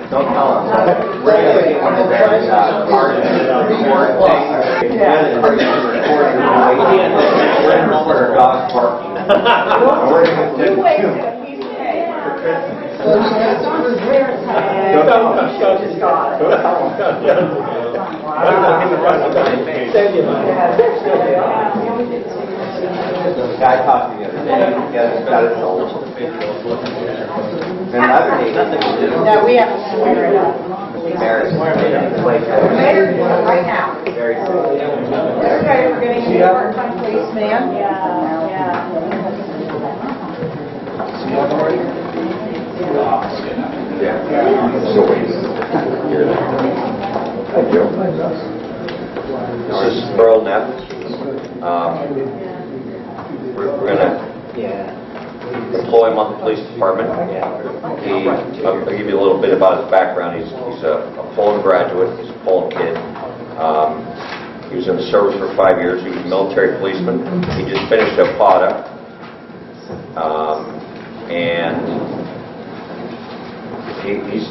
Don't tell them. We're going to get one of those hard report things. We're dogs barking. We're going to do for Christmas. The guy talked to the other day. He got his soul. And other day, nothing to do. No, we have to swear it up. Embarrassing. Right now. Very Okay, we're getting a part-time policeman. Yeah. So wait. Thank you. This is Earl Neff. We're going to deploy him on the police department. I'll give you a little bit about his background. He's a Poland graduate. He's a Poland kid. He was in the service for 5 years. He was a military policeman. He just finished a PADA. And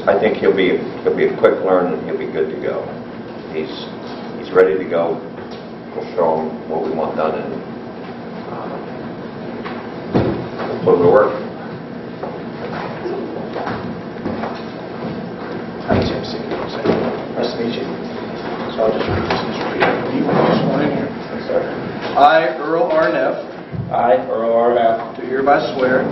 I think he'll be a quick learner and he'll be good to go. He's ready to go. We'll show him what we want done and put him to work. Hi, Tim. Nice to meet you. So I'll just read this. You sworn in here. I, Earl R. Neff, I, Earl R. Neff, do hereby swear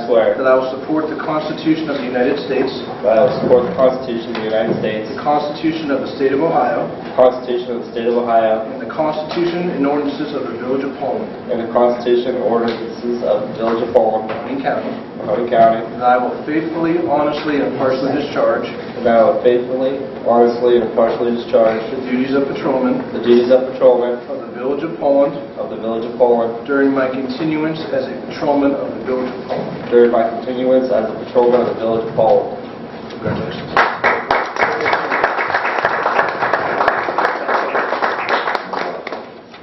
swear that I will support the Constitution of the United States, that I will support the Constitution of the United States, the Constitution of the State of Ohio, the Constitution of the State of Ohio, and the Constitution and ordinances of the Village of Poland, and the Constitution and ordinances of the Village of Poland, Mahoning County, Mahoney County, and that I will faithfully, honestly, and impartially discharge and that I will faithfully, honestly, and impartially discharge the duties of patrolman the duties of patrolman of the Village of Poland of the Village of Poland during my continuance as a patrolman of the Village of Poland. during my continuance as a patrolman of the Village of Poland. Congratulations.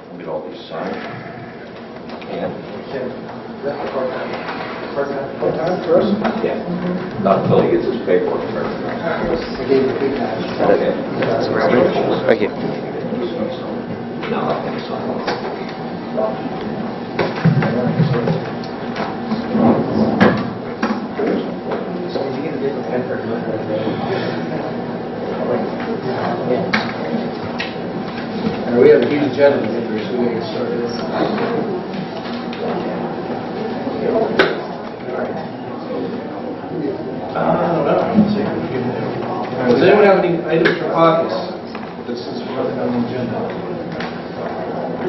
We'll get all these signed. And Part-time for us? yeah, not until he gets his paperwork first. Okay. Thank you. No, I think so. And we have a huge agenda to get through, so we can get started. I don't know. Does anyone have any items for caucus? This is nothing on the agenda.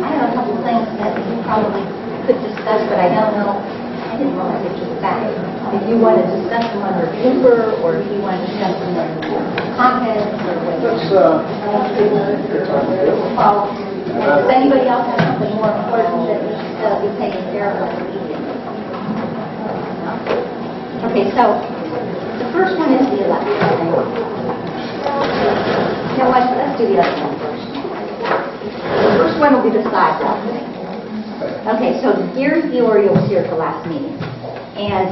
I have a couple things that you probably could discuss, but I don't know. I didn't realize it was back. If you want to discuss them under Cooper, or if you want to discuss them under caucus, or whatever. Well, does anybody else have something more important that we should be taking care of? Okay, so the first one is the election. You know what? Let's do the other one first. The first one will be the sidewalk thing. Okay, so Gary Fiore was here at the last meeting, and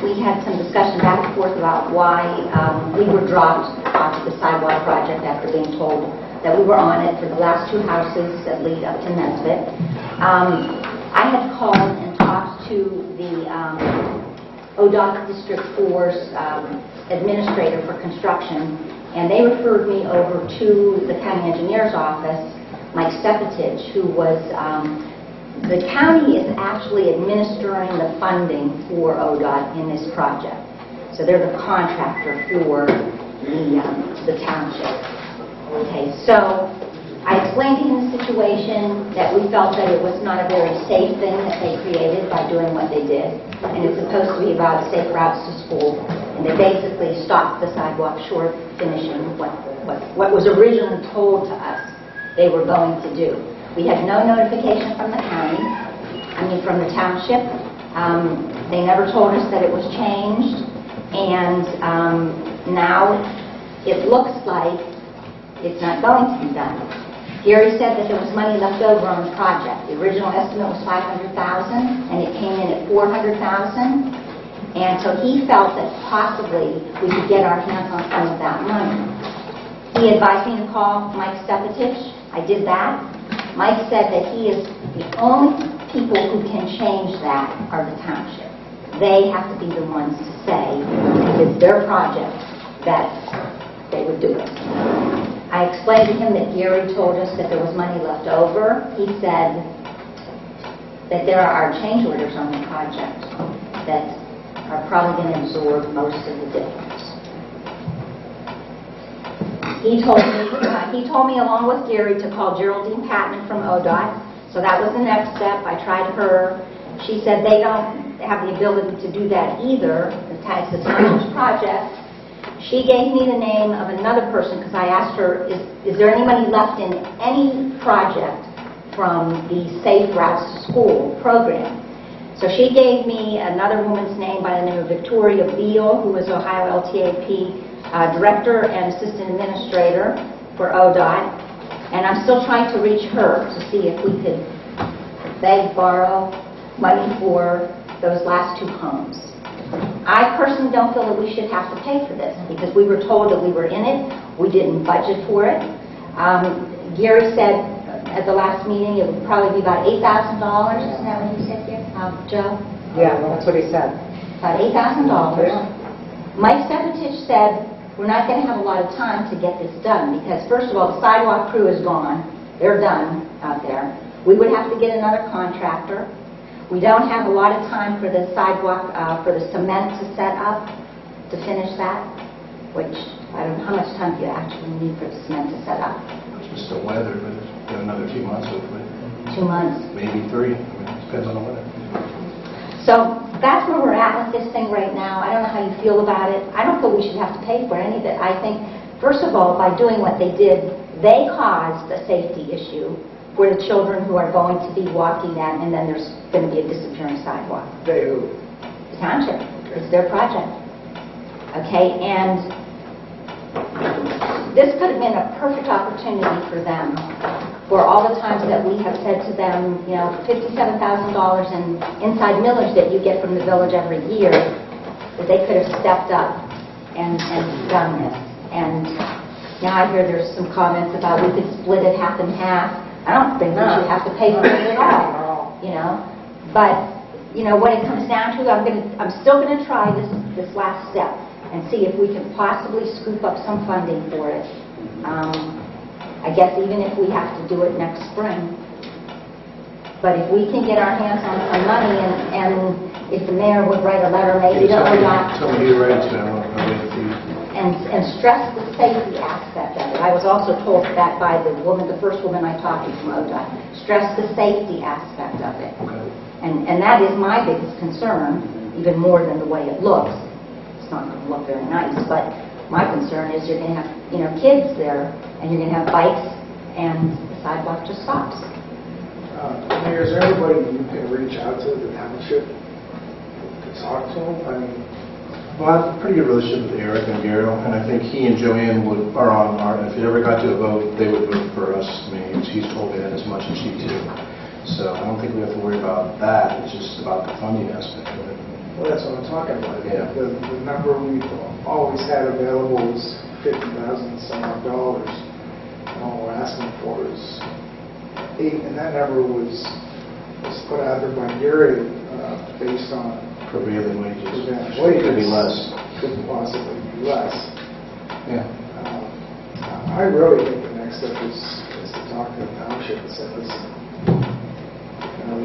we had some discussion back and forth about why we were dropped off the sidewalk project after being told that we were on it for the last two houses that lead up to Nesbitt. I had called and talked to the ODOT District 4's administrator for construction, and they referred me over to the county engineer's office, Mike Stepetich, who was, the county is actually administering the funding for ODOT in this project. So they're the contractor for the township. Okay, so I explained to him the situation, that we felt that it was not a very safe thing that they created by doing what they did, and it's supposed to be about safe routes to school, and they basically stopped the sidewalk short finishing what was originally told to us they were going to do. We had no notification from the county, from the township. They never told us that it was changed, and now it looks like it's not going to be done. Gary said that there was money left over on the project. The original estimate was $500,000, and it came in at $400,000. And so he felt that possibly we could get our hands on some of that money. He advised me to call Mike Stepetich. I did that. Mike said that he is the only people who can change that are the township. They have to be the ones to say, if it's their project, that they would do it. I explained to him that Gary told us that there was money left over. He said that there are change orders on the project that are probably going to absorb most of the difference. He told me along with Gary to call Geraldine Patton from ODOT. So that was the next step. I tried her. She said they don't have the ability to do that either. It's the township's project. She gave me the name of another person because I asked her, is there any money left in any project from the Safe Routes to School program? So she gave me another woman's name by the name of Victoria Beal, who is Ohio LTAP Director and Assistant Administrator for ODOT. And I'm still trying to reach her to see if we could beg, borrow money for those last 2 homes. I personally don't feel that we should have to pay for this because we were told that we were in it. We didn't budget for it. Gary said at the last meeting it would probably be about $8,000. Isn't that what you said, Joe? Yeah, that's what he said. About $8,000. Mike Stepetich said we're not going to have a lot of time to get this done because, first of all, the sidewalk crew is gone. They're done out there. We would have to get another contractor. We don't have a lot of time for the sidewalk, for the cement to set up, to finish that, which I don't know how much time do you actually need for the cement to set up. It's just the weather, but it's got another 2 months hopefully. 2 months. Maybe 3. I mean, it depends on the weather. So that's where we're at with this thing right now. I don't know how you feel about it. I don't feel we should have to pay for any of it. I think, first of all, by doing what they did, they caused a safety issue for the children who are going to be walking that, and then there's going to be a disappearing sidewalk. They who? The township. It's their project. Okay, and this could have been a perfect opportunity for them for all the times that we have said to them, you know, $57,000 in inside millage that you get from the village every year, that they could have stepped up and done this. And now I hear there's some comments about we could split it half and half. I don't think we should have to pay for it at all, you know. But, you know, when it comes down to it, I'm still going to try this last step and see if we can possibly scoop up some funding for it. I guess even if we have to do it next spring. But if we can get our hands on some money and if the mayor would write a letter maybe to ODOT. Tell me who writes it. I'll wait for you. And stress the safety aspect of it. I was also told that by the first woman I talked to from ODOT. Stress the safety aspect of it. Okay. And that is my biggest concern, even more than the way it looks. It's not going to look very nice, but my concern is you're going to have, you know, kids there, and you're going to have bikes, and the sidewalk just stops. Mayor, is there anybody you can reach out to the township to talk to them? I mean, Well, I have a pretty good relationship with Eric and Garo, and I think he and Joanne are on our, if it ever got to a vote, they would vote for us. I mean, he's told me that as much as she too. So I don't think we have to worry about that. It's just about the funding aspect of it. well, that's what I'm talking about. Yeah. The number we've always had available is $50,000 some odd dollars. And all we're asking for is $8,000, and that number was put out there by Gary based on Prevailing wages. wages. Could be less. Could possibly be less. Yeah. I really think the next step is to talk to the township and say, listen, you know,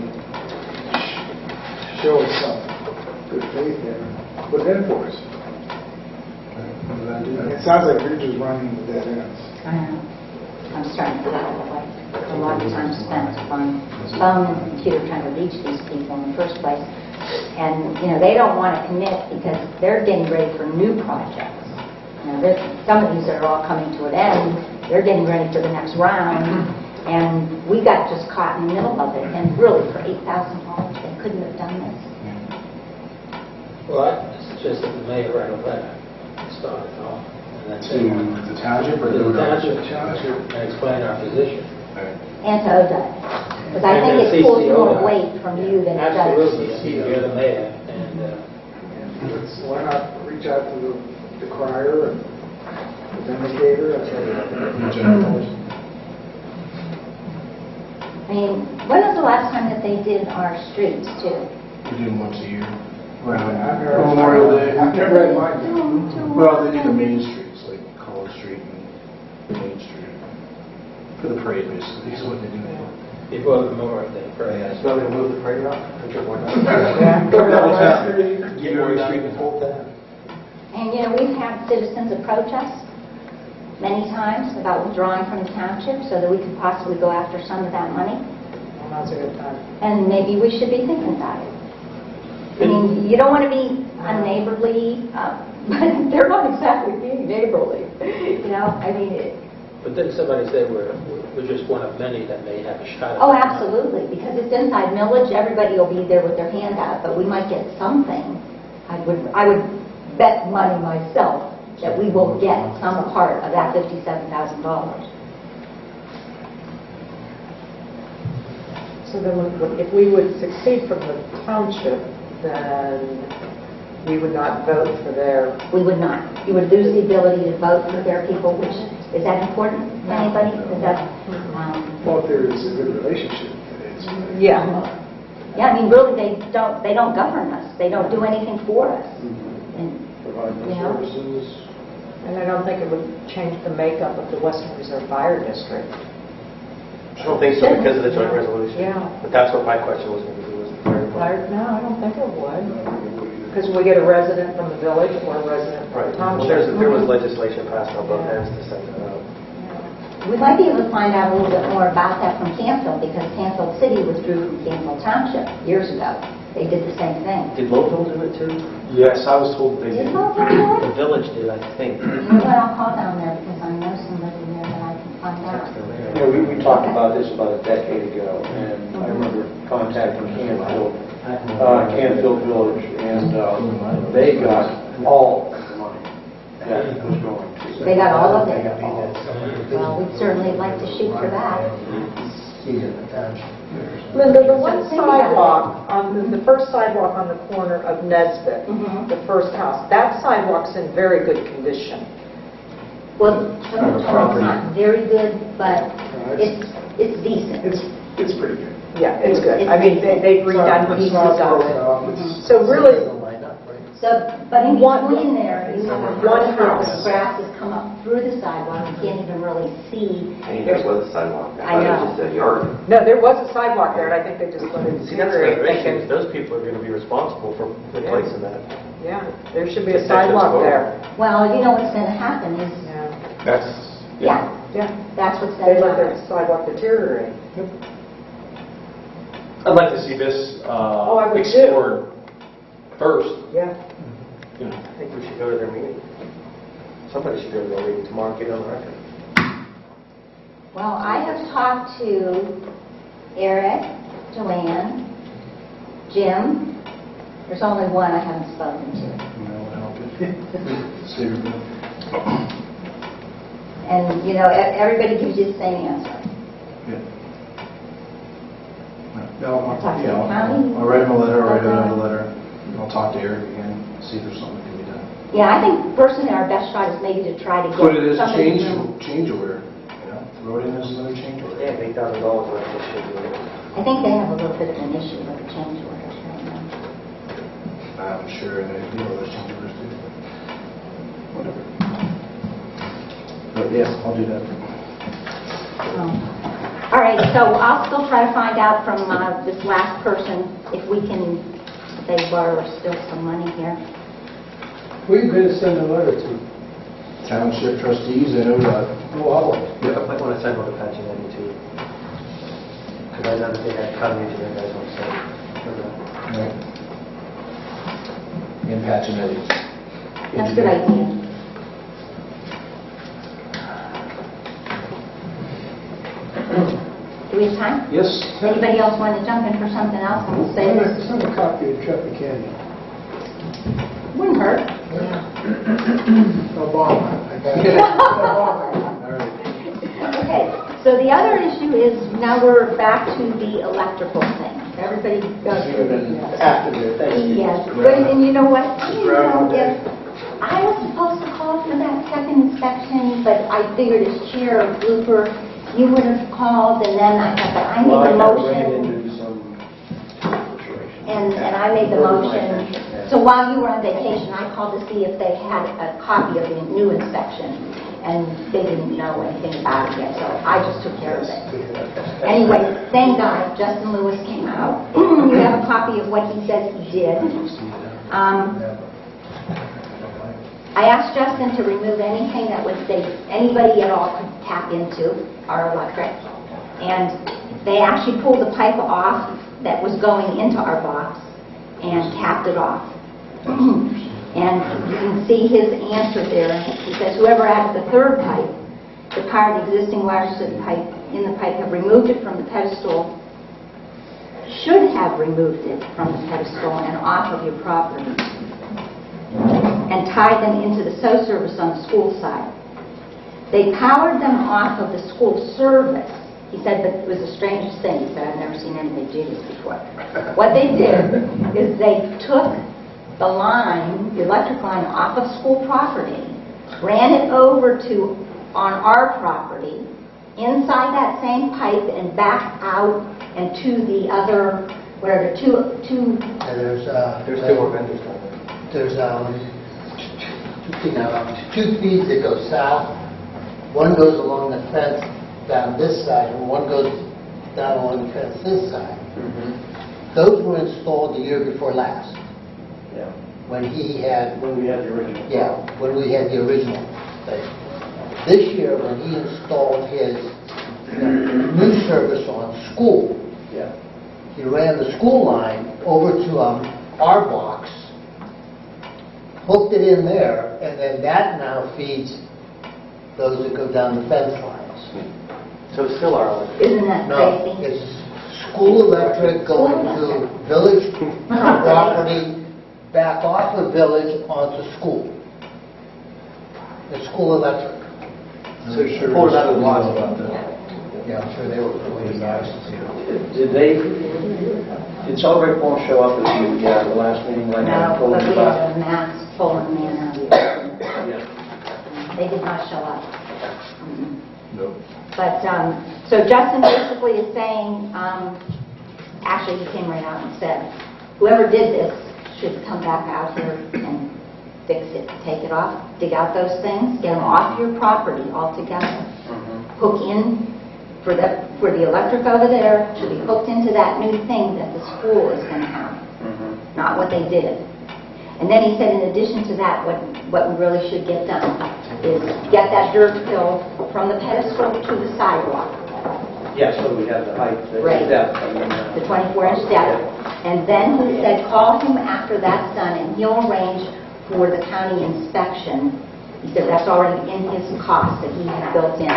show us some good faith there, put it in for us. It sounds like you're just running the dead ends. I know. I'm starting to feel like a lot of time spent on phone and computer trying to reach these people in the first place. And, you know, they don't want to commit because they're getting ready for new projects. You know, some of these are all coming to an end. They're getting ready for the next round. And we got just caught in the middle of it. And really, for $8,000, they couldn't have done this. Well, I suggest that the mayor write a letter to start it off. And then To the township or to the the township and explain our position. And to ODOT. Because I think it pulls more weight from you than it does. Absolutely, you're the mayor, and So why not reach out to the crier and the vindicator? I mean, when was the last time that they did our streets too? We do them once a year. Around Memorial Day. I've never read mine. Well, they do the main streets, like College Street and Main Street. For the parade, basically, is what they do. Before the Memorial Day parade. Yeah, so they move the parade out? And, you know, we've had citizens approach us many times about withdrawing from the township so that we could possibly go after some of that money. Well, now's a good time. And maybe we should be thinking about it. I mean, you don't want to be unneighborly, but they're not exactly being neighborly. You know, I mean, But then somebody said we're just one of many that may have a shot at oh, it. absolutely, because it's inside millage, everybody will be there with their hand out, but we might get something. I would bet money myself that we will get some part of that $57,000. So then, if we would succeed from the township, then we would not vote for their... We would not. You would lose the ability to vote for their people, which, is that important to anybody? Is that, Well, if there is a good relationship, it is. Yeah. yeah, I mean, really, they don't govern us. They don't do anything for us. And, you know, And I don't think it would change the makeup of the Western Reserve Fire District. I don't think so because of the joint resolution. Yeah. But that's what my question was going to do, was the fire department. No, I don't think it would. Because we get a resident from the village or a resident from Right. the Well, township. there was legislation passed on both ends to send that out. we might be able to find out a little bit more about that from Canfield, because Canfield City withdrew from Canfield Township years ago. They did the same thing. Did Lowville do it too? Yes, I was told they Did did. Lowville do The it? village did, I think. You know what, I'll call down there because I know somebody there that I can find out. You know, we talked about this about a decade ago, and I remember contacting Canfield Village, and they got all of the money that was going to. They got all of it? They got all of it. Well, we'd certainly like to shoot for that. Linda, the one sidewalk, the first sidewalk on the corner of Nesbit, Mhm. the first house, that sidewalk's in very good condition. Well, it's not very good, but it's decent. It's pretty good. Yeah, it's good. I mean, they've redone It's pieces not of broken it. up, it's- So really, So, but in One- between there, you have one one house, house. grass has come up through the sidewalk, you can't even really see. There was a sidewalk. I know. thought it was just a yard. no, there was a sidewalk there, and I think they just let it See, that's the deteriorate. issue, is those people are going to be responsible for replacing that. Yeah, there should be a Just take this sidewalk forward. there. Well, you know what's going to happen is, Yeah, yeah, yeah. that's what's They going to let their happen. sidewalk deteriorate. I'd like to see this I would too. explored first. Yeah. I think we should go to their meeting. Somebody should go to their meeting tomorrow and get on the record. Well, I have talked to Eric, Joanne, Jim. There's only one I haven't spoken to. And, you know, everybody gives you the same answer. No, Talk to yeah, the county. I'll write him a letter, I'll write another letter. I'll talk to Eric again, see if there's something that can be done. Yeah, I think personally our best shot is maybe to try to get Put it as somebody change order, throw it in as another change order. Yeah, $8,000 worth of shit. I think they have a little bit of an issue with the change orders right now. I'm sure they do those change orders too. Whatever. But yes, I'll do that. All right, so I'll still try to find out from this last person if we can, they borrow still some money here. Who are you going to send a letter to? Township trustees and ODOT. Yeah, I might want to send one to Patchy Lane too. Because I never think I'd come into you guys want to say. Right. And Patchinetti. That's a good idea. Do we have time? Yes. Anybody else want to jump in for something else and we'll say this? Send a copy of Traffic Candy. Wouldn't hurt. Obama. I got it. All right. Okay, so the other issue is now we're back to the electrical thing. Everybody goes Should have been after the Thanksgiving. Yes, but and you know what? You know, if I was supposed to call for that second inspection, but I figured as chair of Blooper, you would have called, and then I thought, but I Well, made the I ran motion, into some situations. and I made the motion. So while you were on vacation, I called to see if they had a copy of the new inspection, and they didn't know anything about it yet, so I just took care of it. Anyway, thank God, Justin Lewis came out. You have a copy of what he says he did. I asked Justin to remove anything that would say anybody at all could tap into our electric. And they actually pulled the pipe off that was going into our box and tapped it off. And you can see his answer there. He says, whoever added the third pipe, the part of the existing wire slip pipe in the pipe have removed it from the pedestal, should have removed it from the pedestal and off of your property, and tied them into the SO service on the school side. They powered them off of the school service. He said, but it was the strangest thing. He said, I've never seen anybody do this before. What they did is they took the line, the electric line, off of school property, ran it over to on our property, inside that same pipe, and back out and to the other, whatever, two. There's two more vendors down there. There's two feeds that go south. One goes along the fence down this side, and one goes down along the fence this side. Those were installed the year before last. Yeah. When we had the original. Yeah, when we had the original thing. This year, when he installed his new service on school, Yeah. he ran the school line over to our box, hooked it in there, and then that now feeds those that go down the fence lines. So it's still our electric. Isn't that No, crazy? it's school electric going to village property, back off of village onto school. It's school electric. So sure Pulled it out of the lots box. about that. Yeah, I'm sure they were really nice. Did Celebrate Fall show up at the last meeting like that? No, but we had a mass Poland man out here. Yeah. They did not show up. Nope. But, so Justin basically is saying, actually he came right out and said, whoever did this should come back out here and fix it, take it off, dig out those things, get them off your property altogether. Hook in for the electric over there, should be hooked into that new thing that the school is going to have, not what they did. And then he said, in addition to that, what we really should get done is get that dirt fill from the pedestal to the sidewalk, Yeah, so we have the height, the Right. depth. the 24-inch depth. And then he said, call him after that's done, and he'll arrange for the county inspection. He said that's already in his cost that he had built in.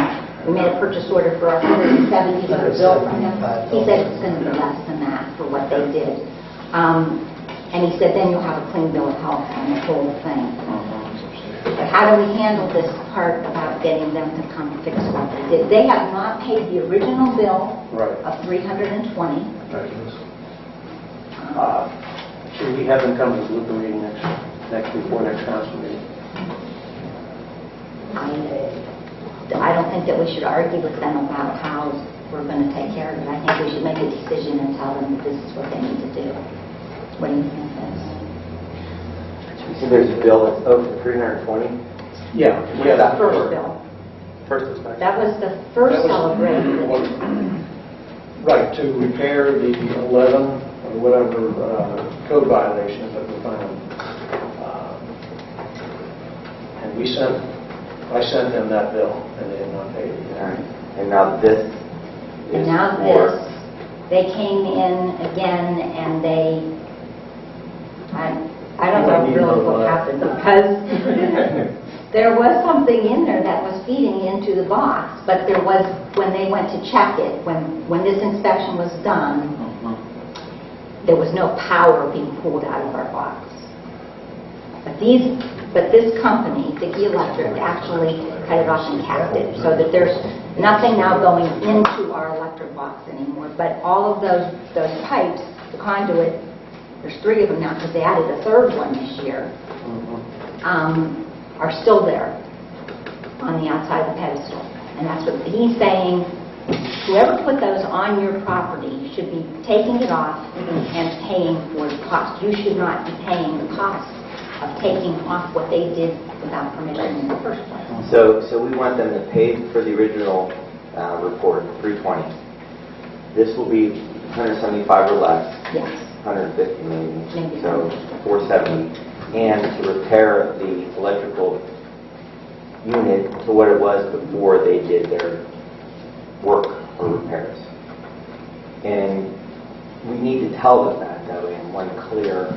We made a purchase order for $170 for the bill from him. He said it's going to be less than that for what they did. And he said then you'll have a clean bill of health on the whole thing. But how do we handle this part about getting them to come fix what they did? They have not paid the original bill of $320. Should we have them come to the Blooper meeting before next council meeting? I don't think that we should argue with them about how we're going to take care of it. I think we should make a decision and tell them that this is what they need to do. What do you think, Liz? So there's a bill that's over $320? Yeah. The first bill. First inspection. That was the first celebration. Right, to repair the 11 or whatever code violations that were found. And I sent them that bill, and they had not paid it. All right. And now this And is now more. this, they came in again and I don't know really what happened because there was something in there that was feeding into the box, but there was, when they went to check it, when this inspection was done, there was no power being pulled out of our box. But this company, Dickey Electric, actually cut it off and capped it so that there's nothing now going into our electric box anymore. But all of those pipes, the conduit, there's 3 of them now because they added a third one this year. are still there on the outside of the pedestal. And that's what he's saying. Whoever put those on your property should be taking it off and paying for the cost. You should not be paying the cost of taking off what they did without permission in the first place. So we want them to pay for the original report, $320. This will be $175 or less. Yes. $150 maybe. Maybe. So $470. And to repair the electrical unit to what it was before they did their work or repairs. And we need to tell them that, though, in one clear,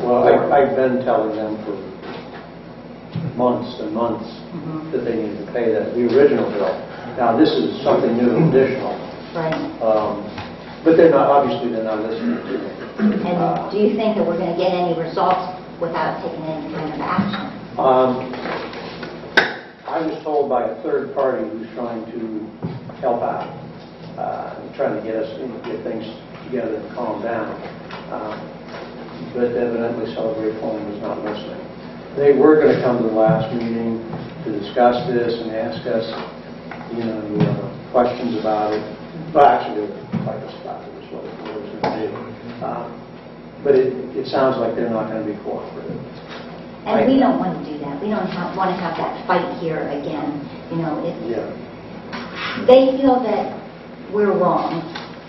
Well, I've been telling them for months and months that they need to pay the original bill. Now, this is something new and additional. Right. But they're not, obviously, they're not listening to me. And do you think that we're going to get any results without taking any kind of action? I was told by a third party who's trying to help out, trying to get us, get things together and calm down. But evidently Celebrate Poland was not listening. They were going to come to the last meeting to discuss this and ask us, questions about it. Well, actually, they were quite about it, is what it was going to do. But it sounds like they're not going to be cooperative. And we don't want to do that. We don't want to have that fight here again. They feel that we're wrong.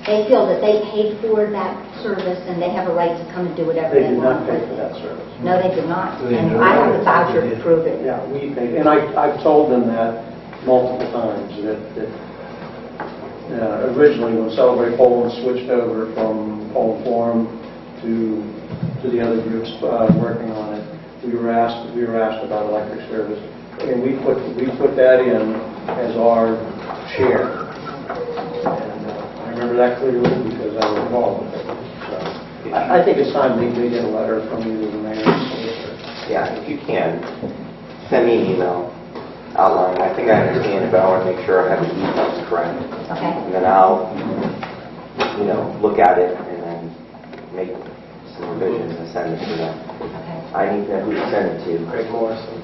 They feel that they paid for that service and they have a right to come and do whatever They they did want not pay with for it. that service. No, they did not. And I have a voucher to prove it. Yeah, we paid, and I've told them that multiple times, that originally when Celebrate Poland switched over from Poland Forum to the other groups working on it, we were asked about electric service, and we put that in as our share. And I remember that clearly because I was involved with it. So I think it's time they get a letter from either the mayor or the solicitor. Yeah, if you can, send me an email outlining. I think I understand it, but I want to make sure I have the details correct. Okay. And then I'll, look at it and then make some revisions and send it to them. Okay. I need to know who to send it to. Craig Morrison.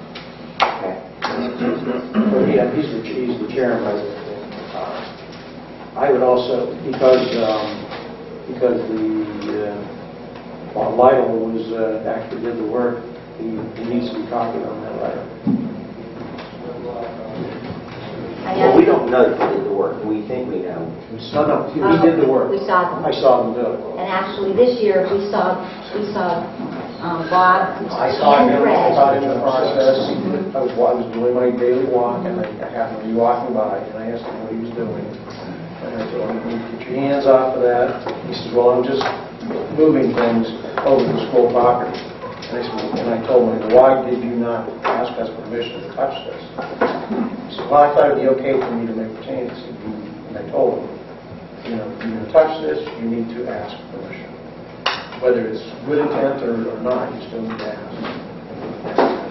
Okay. But yeah, he's the chairman. I would also, because while Lytle was actually did the work, he needs to be copied on that letter. Well, we don't know if he did the work. We think we know. No, he did the work. We saw them. I saw them do it. And actually, this year, we saw Bob I saw and him Greg. in the process. I was doing my daily walk, and I happened to be walking by, and I asked him what he was doing. And I told him, "Get your hands off of that." He said, "Well, I'm just moving things over the school property." And I told him, "Why did you not ask us permission to touch this?" He said, "Well, I thought it'd be okay for me to make changes." And I told him, "You're going to touch this, you need to ask permission. Whether it's good intent or not, you still need to ask."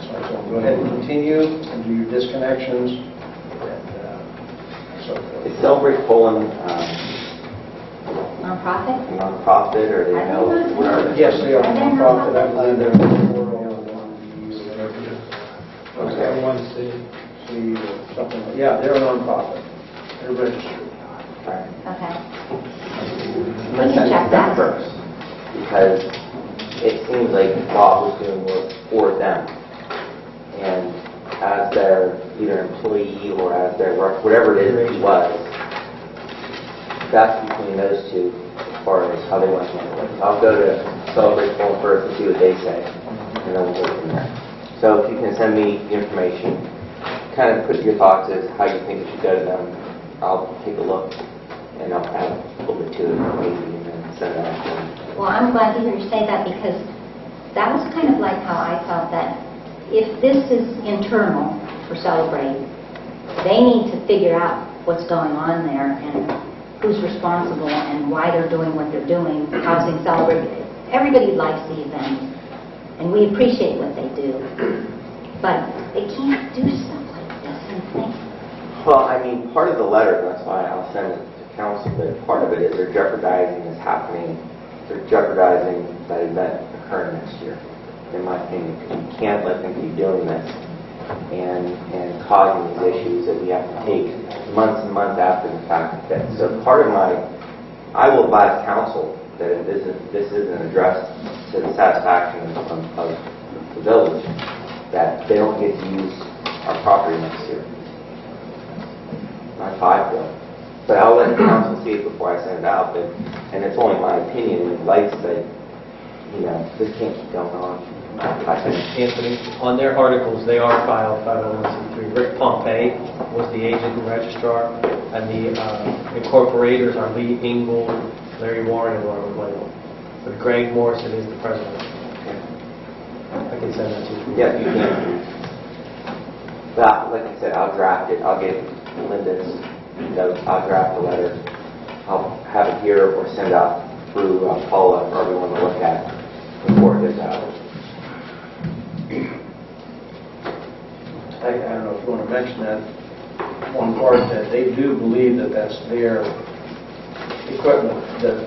So I told him, "Go ahead and continue and do your disconnections." And so forth. Is Celebrate Poland Nonprofit? nonprofit, or do they know what are they? Yes, they are Are they nonprofit. I believe they're something. Yeah, they're a nonprofit. They're registered. Right. Okay. I'm We going to can send check it to them that. first, because it seems like Bob was doing work for them. And as their either employee or as their work, whatever it is he was, that's between those two as far as how they want to handle it. I'll go to Celebrate Poland first and see what they say, and then we'll go from there. So if you can send me the information, kind of put your thoughts as how you think it should go to them. I'll take a look, and I'll add a little bit to it maybe, and then send it out to them. Well, I'm glad to hear you say that because that was kind of like how I felt that if this is internal for Celebrate, they need to figure out what's going on there and who's responsible and why they're doing what they're doing, causing Celebrate. Everybody likes the event, and we appreciate what they do, but they can't do stuff like this and think. Well, I mean, part of the letter, that's why I'll send it to council, but part of it is they're jeopardizing this happening. They're jeopardizing that event occurring next year. in my opinion, because you can't let them keep doing this and causing these issues that we have to take months and months after the fact to fix. So part of I will advise council that if this isn't addressed to the satisfaction of the village, that they don't get to use our property next year. Not 5 will. But I'll let the council see it before I send it out, and it's only my opinion, and lights that, this can't keep going on. Anthony, on their articles, they are filed 501c3. Rick Pompey was the agent and registrar, and the incorporators are Lee Ingle, Larry Warren, and Robert Wendell. But Greg Morrison is the president. I can send that to you. Yeah, you can. But like I said, I'll draft it. I'll get Linda's notes. I'll draft a letter. I'll have it here or send out through Paula for everyone to look at before it gets out. I don't know if you want to mention that one part, that they do believe that that's their equipment that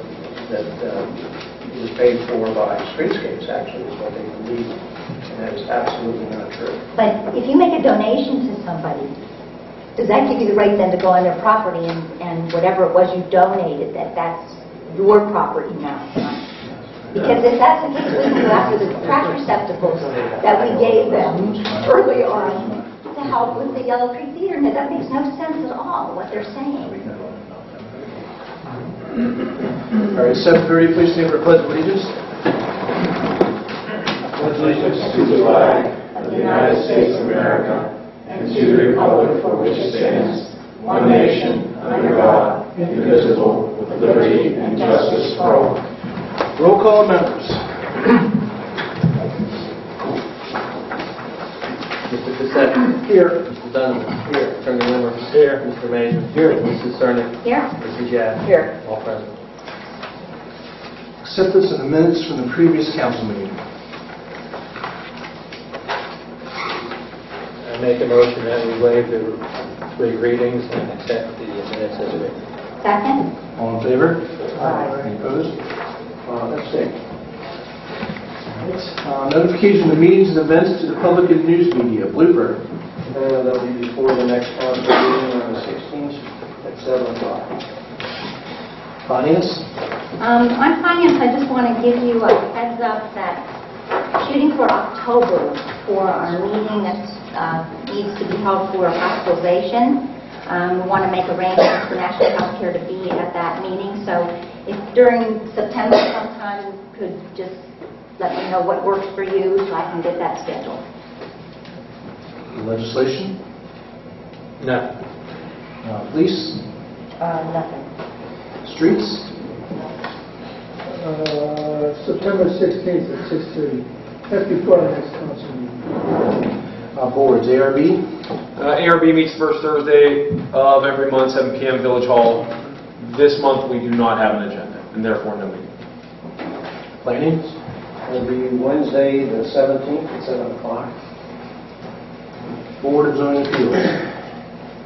is paid for by Streetscapes, actually, is what they believe. And that is absolutely not true. But if you make a donation to somebody, does that give you the right then to go on their property and whatever it was you donated, that's your property now? Because if that's the case, we can go after the trash receptacles that we gave them early on to help with the Yellow Creek Theater. Now, that makes no sense at all, what they're saying. All right, 7:30, please stand for a pledge of allegiance. Pledge allegiance to the flag of the United States of America and to the republic for which it stands, one nation, under God, indivisible, with liberty and justice for all. Roll call, members. Mr. Cassett. Here. Mr. Donovan. Here. Attorney Limmer. Here. Mr. Major. Here. Mrs. Cernick. Here. Mrs. Jack. Here. All present. Acceptance of the minutes from the previous council meeting. I make a motion that we waive the 3 readings and accept the minutes as written. Second? All in favor? Aye. Any opposed? That's it. Notification of meetings and events to the public and news media. Blooper. That'll be before the next council meeting on the 16th at 7 o'clock. Finance. On finance, I just want to give you a heads up that shooting for October for our meeting that needs to be held for hospitalization. We want to make arrangements for National Healthcare to be at that meeting. So if during September sometime you could just let me know what works for you so I can get that scheduled. Legislation. No. Police. Nothing. Streets. September 16th at 6:30. That's before our next council meeting. Boards. ARB. ARB meets first Thursday of every month, 7 p.m. Village Hall. This month we do not have an agenda, and therefore no meeting. Planning. It'll be Wednesday, the 17th at 7 o'clock. Board of Zoning Appeals.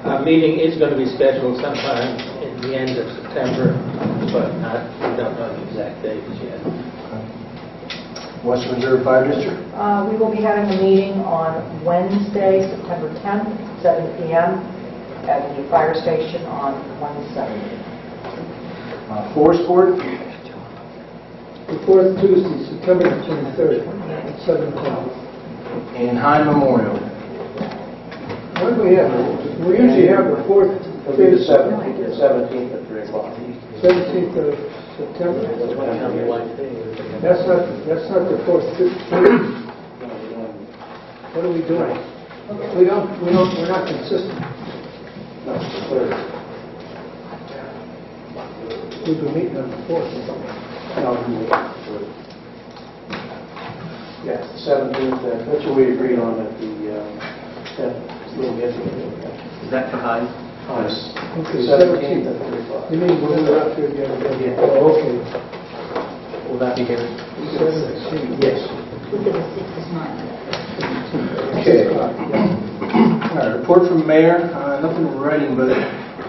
Our meeting is going to be scheduled sometime in the end of September, but we don't know the exact dates yet. Western Reserve Fire District. We will be having a meeting on Wednesday, September 10th, 7 p.m. at the fire station on 170. Forest Board. The fourth Tuesday, September 23rd at 7 o'clock. And High Memorial. What do we have? We usually have the fourth It'll be the Tuesday, 17th at 3 o'clock. 17th of September. That's not the fourth Tuesday. What are we doing? We're not consistent. No, it's the 3rd. We've been meeting on the fourth. No, yes, the 17th, that's what we agreed on at the 10th. Is that behind? Yes. Okay, 17th at 3 o'clock. You mean when we were up here the other day? Oh, okay. Will that be here? 17th. Yes. We'll give it 6 this month. Okay. All right, report from Mayor. Nothing in writing, but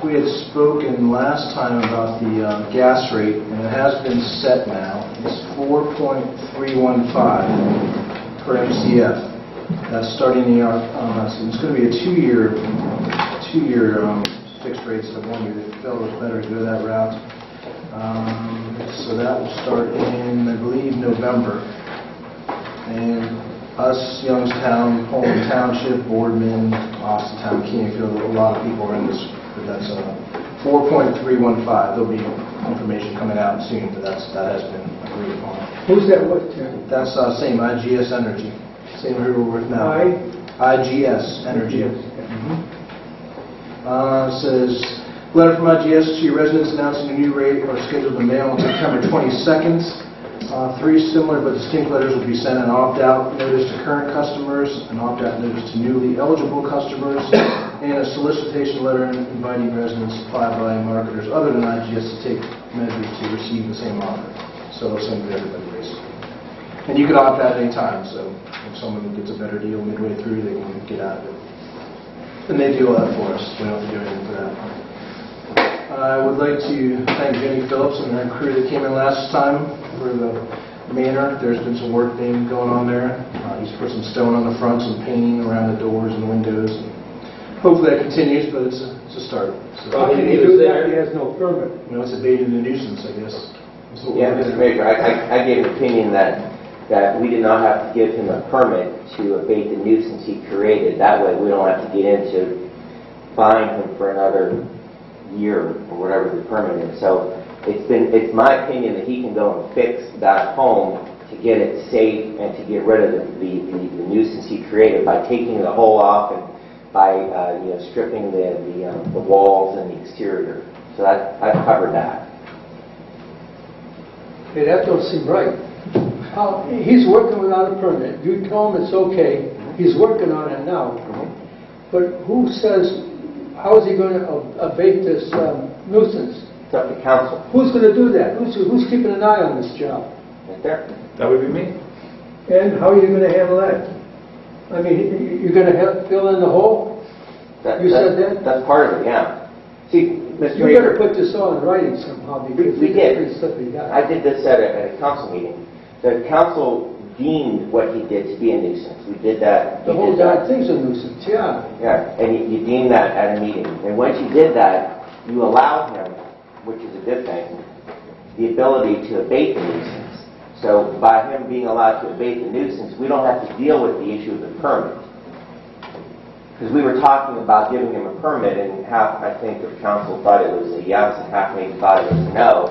we had spoken last time about the gas rate, and it has been set now. It's 4.315 for MCF. That's starting the, it's going to be a two-year fixed rate instead of 1 year. They felt it was better to go that route. So that will start in, I believe, November. And us, Youngstown, Poland Township, Boardman, Austintown, Canfield, a lot of people are in this. But that's 4.315. There'll be information coming out soon, but that has been agreed upon. Who's that with, Tim? That's same IGS Energy, same who we're with now. IGS Energy. Says, letter from IGS to your residents announcing a new rate are scheduled to mail on September 22nd. 3 similar but distinct letters will be sent: an opt-out notice to current customers, an opt-out notice to newly eligible customers, and a solicitation letter inviting residents applied by marketers other than IGS to take measures to receive the same offer. So they'll send it to everybody basically. And you can opt out any time, so if someone gets a better deal midway through, they can get out of it. And they do all that for us. We don't have to do anything for that. I would like to thank Jenny Phillips and her crew that came in last time for the manor. There's been some work being going on there. He's put some stone on the front, some painting around the doors and windows. Hopefully that continues, but it's a start. So, How can he do that if he has no permit? it's abating the nuisance, I guess. Yeah, Mr. Major, I gave an opinion that we did not have to give him a permit to abate the nuisance he created. That way we don't have to get into fine him for another year or whatever the permit is. So it's my opinion that he can go and fix that home to get it safe and to get rid of the nuisance he created by taking the hole off and by stripping the walls and the exterior. So I've covered that. Hey, that don't seem right. He's working without a permit. You told him it's okay. He's working on it now. But who says, how is he going to abate this nuisance? It's up to council. Who's going to do that? Who's keeping an eye on this job? Right there. That would be me. And how are you going to handle that? I mean, you're going to fill in the hole? You said that? That's part of it, yeah. See, Mr. You better put this all in writing somehow, because we did. Pretty slippery guy. I did this at a council meeting. The council deemed what he did to be a nuisance. We did that. The whole darn thing's a nuisance, yeah. Yeah, and you deemed that at a meeting. And once you did that, you allowed him, which is a good thing, the ability to abate the nuisance. So by him being allowed to abate the nuisance, we don't have to deal with the issue of the permit. Because we were talking about giving him a permit, and half, I think, the council thought it was a yes, and half maybe thought it was a no.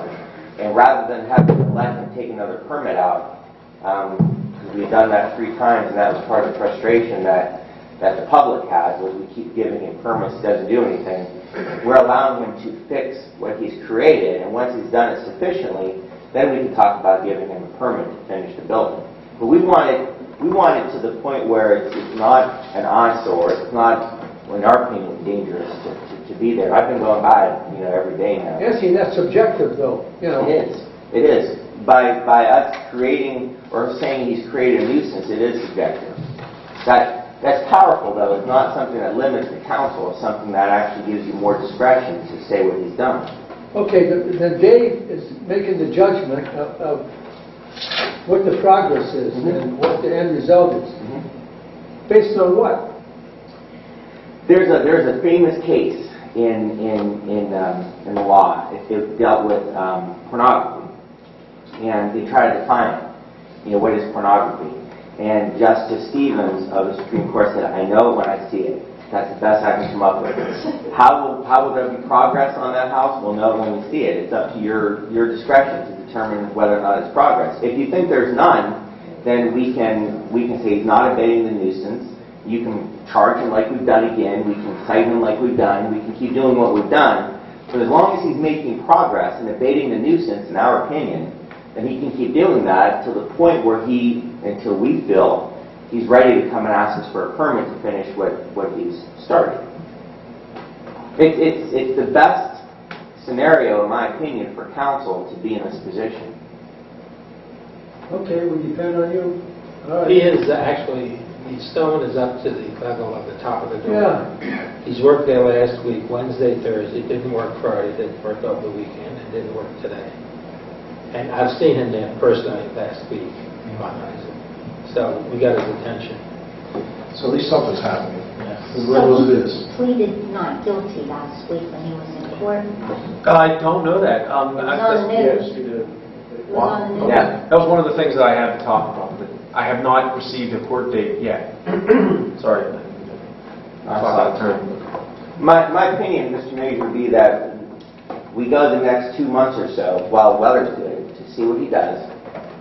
And rather than having to let him take another permit out, because we had done that 3 times, and that was part of the frustration that the public has, was we keep giving him permits, he doesn't do anything. We're allowing him to fix what he's created, and once he's done it sufficiently, then we can talk about giving him a permit to finish the building. But we want it to the point where it's not an eyesore, it's not, in our opinion, dangerous to be there. I've been going by it, every day now. Yes, see, that's subjective, though. It is. By us creating or saying he's created a nuisance, it is subjective. That's powerful, though. It's not something that limits the council. It's something that actually gives you more discretion to say what he's done. Okay, then Dave is making the judgment of what the progress is and what the end result is. Based on what? There's a famous case in the law. It dealt with pornography, and they tried to define it. What is pornography? And Justice Stevens of the Supreme Court said, "I know it when I see it." That's the best I can come up with. How will there be progress on that house? We'll know when we see it. It's up to your discretion to determine whether or not it's progress. If you think there's none, then we can say he's not abating the nuisance. You can charge him like we've done again. We can cite him like we've done. We can keep doing what we've done. But as long as he's making progress and abating the nuisance, in our opinion, then he can keep doing that to the point where until we feel he's ready to come and ask us for a permit to finish what he's started. It's the best scenario, in my opinion, for council to be in this position. Okay, we depend on you. All right. He is actually, the stone is up to the level of the top of the door. Yeah. He's worked there last week, Wednesday, Thursday, didn't work Friday, didn't work over the weekend, and didn't work today. And I've seen him there personally last week. So so we got his attention. So at least something's happening. So Little as it is. he pleaded not guilty last week when he was in court. I don't know that. It was on the news. Yes, you did. It was on the news. Yeah. That was one of the things that I had to talk about, but I have not received a court date yet. Sorry. Talk out of turn. My opinion, Mr. Mayor, would be that we go the next 2 months or so while the weather's good to see what he does.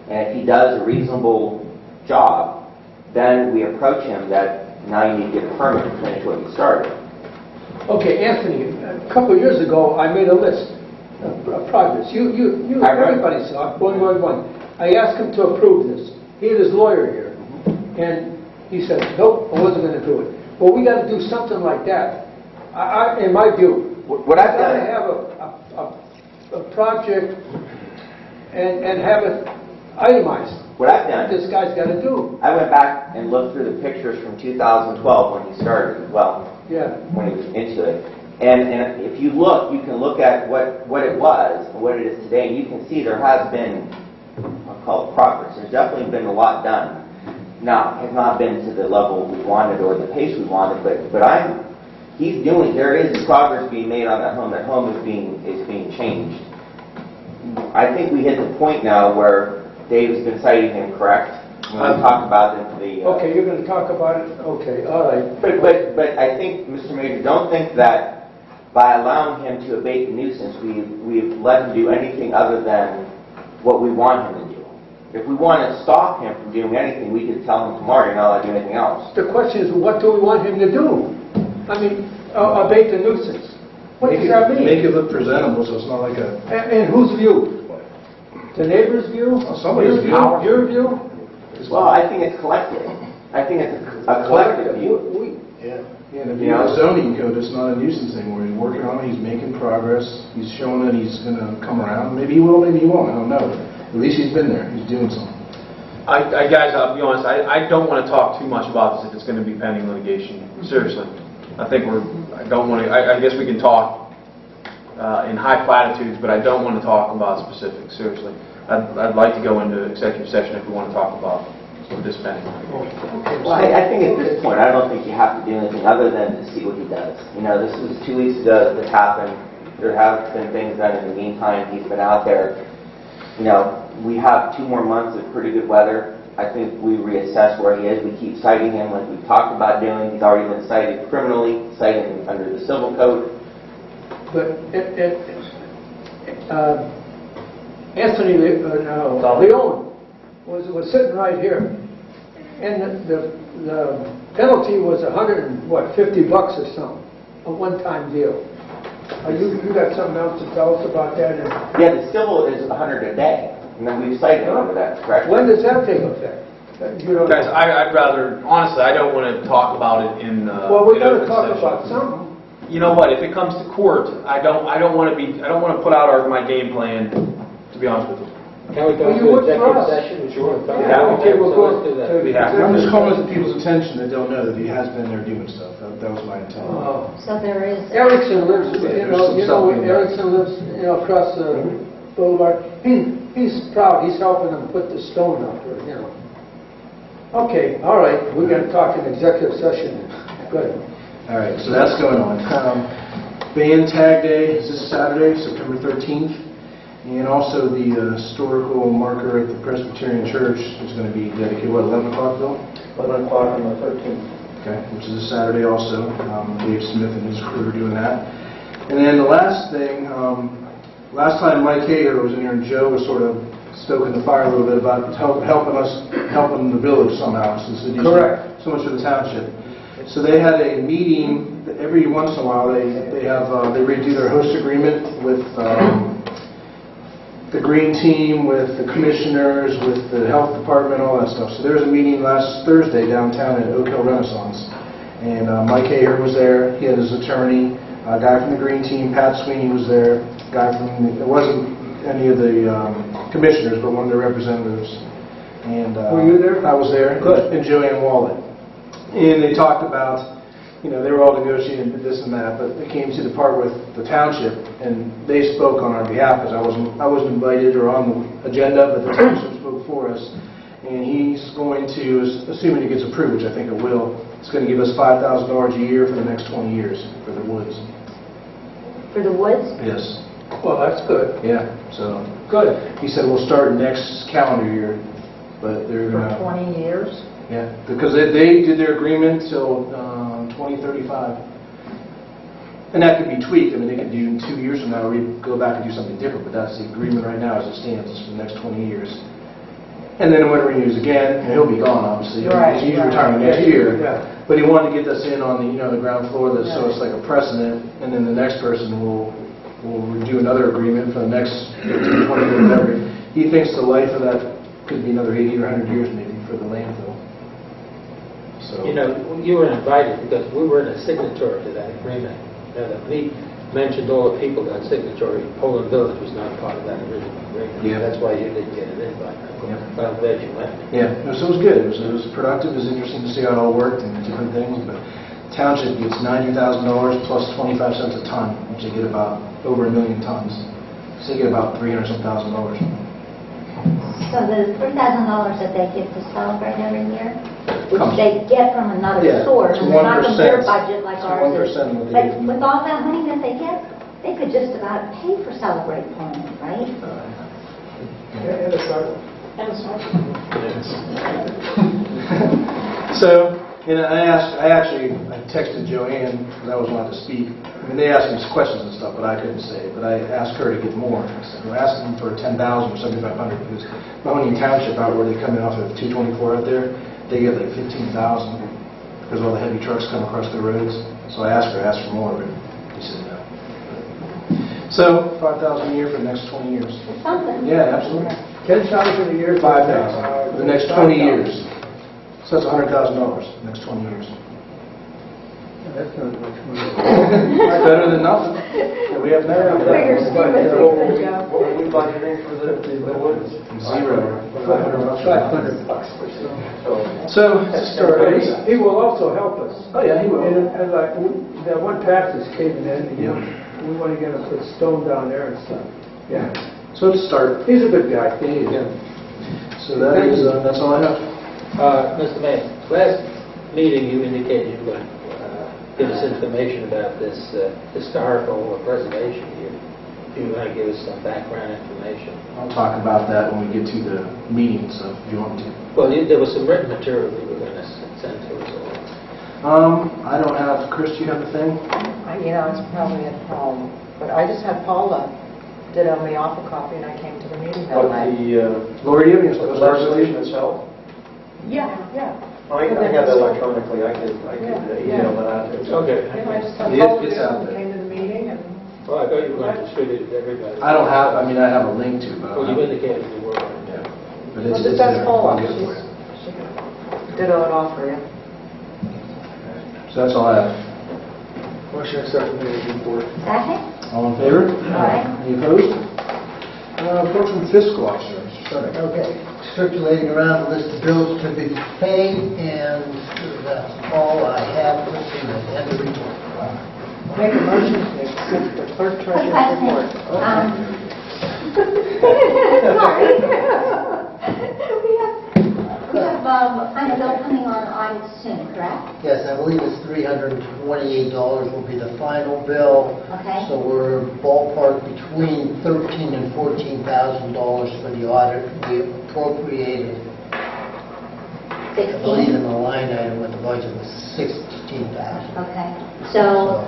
And if he does a reasonable job, then we approach him that now you need to get a permit to finish what you started. Okay, Anthony, a couple of years ago, I made a list of projects. Everybody saw it, one by one. I asked him to approve this. He had his lawyer here, and he said, nope, I wasn't going to do it. Well, we got to do something like that. In my view, What I've got to done, have a project and have it itemized. what I've done, This guy's got to do. I went back and looked through the pictures from 2012 when he started, well, Yeah. when he was into it. And if you look, you can look at what it was and what it is today, and you can see there has been, I'll call it progress. There's definitely been a lot done. Now, it has not been to the level we wanted or the pace we wanted, but there is progress being made on that home. That home is being changed. I think we hit the point now where Dave's been citing him, correct? When we talked about the... Okay, you're going to talk about it? Okay, all right. But I think, Mr. Major, don't think that by allowing him to abate the nuisance, we've let him do anything other than what we want him to do. If we want to stop him from doing anything, we could tell him tomorrow you're not allowed to do anything else. The question is, what do we want him to do? I mean, abate the nuisance. What does that mean? Make it look presentable, so it's not like a... And whose view? The neighbor's view? Somebody's view. Your view? Well, I think it's collective. I think it's a collective view. Yeah, and if you have a zoning code, it's not a nuisance anymore. He's working on it, he's making progress, he's showing that he's going to come around. Maybe he will, maybe he won't, I don't know. At least he's been there, he's doing something. Guys, I'll be honest, I don't want to talk too much about this if it's going to be pending litigation. Seriously. I guess we can talk in high platitudes, but I don't want to talk about specifics, seriously. I'd like to go into executive session if we want to talk about this pending litigation. Well, I think at this point, I don't think you have to do anything other than to see what he does. You know, this was 2 weeks ago that this happened. There have been things done in the meantime. He's been out there. You know, we have 2 more months of pretty good weather. I think we reassess where he is. We keep citing him like we've talked about doing. He's already been cited criminally, cited under the civil code. But Anthony Leon was sitting right here, and the penalty was $150 or something, a one-time deal. You got something else to tell us about that? Yeah, the civil is $100 a day, and then we've cited him under that, correct? When does that take effect? Guys, I'd rather, honestly, I don't want to talk about it in well, we're going to open talk session. about something. You know what? If it comes to court, I don't want to put out my game plan. To be honest with you. Can we go Well, you to work for executive us. session? If you want to talk Yeah, about okay, it, we'll so go let's do that. Yeah. I'm just calling to people's attention that don't know that he has been there doing stuff. That was my intent. So there is... Erickson lives, There's some stuff in there. Erickson lives, across the boulevard. He's proud. He's helping them put the stone up there, Okay, all right. We're going to talk in executive session. Good. All right, so that's going on. Band Tag Day is this Saturday, September 13th. And also the historical marker at the Presbyterian Church is going to be dedicated, 11 o'clock, Bill? 11 o'clock on the 13th. Okay, which is a Saturday also. Dave Smith and his crew are doing that. And then the last thing, last time Mike Hager was in here and Joe was sort of stoking the fire a little bit about helping the village somehow, since they do so much for the township. So they had a meeting every once in a while. They redo their host agreement with the green team, with the commissioners, with the health department, all that stuff. So there was a meeting last Thursday downtown at Oak Hill Renaissance, and Mike Hager was there. He had his attorney, a guy from the green team, Pat Sweeney was there. It wasn't any of the commissioners, but one of the representatives. And were you there? I was there. Good. And Joanne Wallet. And they talked about, they were all negotiating this and that, but it came to the part with the township, and they spoke on our behalf, because I wasn't invited or on the agenda, but the township spoke for us. And he's going to, assuming it gets approved, which I think it will, it's going to give us $5,000 a year for the next 20 years for the woods. For the woods? Yes. Well, that's good. Yeah, so Good. he said we'll start next calendar year, but they're For going to... 20 years? Yeah, because they did their agreement till 2035. And that could be tweaked. I mean, they could do in 2 years from now, go back and do something different, but that's the agreement right now as it stands, it's for the next 20 years. And then when it renews again, and he'll be gone, obviously. Right, He's right. retiring next year. Yeah. But he wanted to get us in on the, the ground floor, so it's like a precedent, and then the next person will do another agreement for the next 15, 20 years, whatever. He thinks the life of that could be another 80 or 100 years maybe for the landfill. So. You were invited because we were a signatory to that agreement. He mentioned all the people that signatory. Poland Village was not part of that original agreement. Yeah. That's why you didn't get an invite. Yeah. But I'm glad you went. Yeah, so it was good. It was productive. It was interesting to see how it all worked and different things. But township gets $90,000 plus 25 cents a ton, which they get about over 1 million tons. So they get about $300,000. So the $3,000 that they get to celebrate every year, which Comes- they get from another Yeah, source, it's and they're not from their 1%. budget like It's ours is. 1% what they But give you. with all that money that they get, they could just about pay for Celebrate Poland, right? And a sidewalk. And So, I texted Joanne because I was wanting to speak. I mean, they asked me some questions and stuff, but I couldn't say. But I asked her to get more. I said, we're asking for 10,000 or 7,500 because Mahoning Township, out where they come in off of 224 out there, they get like 15,000 because all the heavy trucks come across the roads. So I asked for more, but he said no. So, 5,000 a year for the next 20 years. it's something. Yeah, absolutely. 10,000 a year. 5,000 for the next 20 years. So that's $100,000 the next 20 years. That's not much money. It's better than nothing. Yeah, we have never done Figure that. stupid, Joe. What were we budgeting for the woods? Zero. 500 bucks. $500. So, stories. He will also help us. Oh, yeah, he will. And like, that one pastor's caving in, we want to get him to put stone down there and stuff. Yeah. So let's start. He's a good guy. Yeah. So that's all I have. Mr. Mayor, last meeting you indicated you were going to give us information about this historical preservation here. You were going to give us some background information. I'll talk about that when we get to the meeting, so if you want me to. Well, there was some written material you were going to send to us all. I don't have, Chris, do you have the thing? It's probably at home. But I just had Paula did me off a copy, and I came to the meeting that What, night. Lori, do you have the any legislation itself? Yeah. I have that electronically, I could email that out to you. Okay. I just had It's Paula out and there. came to the meeting, and Well, I thought you were going to distribute it to everybody. I don't have, I have a link to, but I Well, don't you have. indicated you were. Yeah. But well, it's just there. ask Paula. I'll get it for you. She can ditto it off for you. So that's all I have. Motion accept the meeting report. Second? All in favor? Aye. Any opposed? Report from fiscal officer, Mr. Sutter. Okay, circulating around the list of bills to be paid, and that's all I have for the end of the report. Make a motion to accept the clerk Quick treasurer's question. report. Sorry. We have kind of bill coming on audit soon, correct? Yes, I believe it's $328 will be the final bill. Okay. So we're ballpark between $13,000 and $14,000 for the audit. We appropriated, I believe in the line item with the budget was $16,000. Okay. So,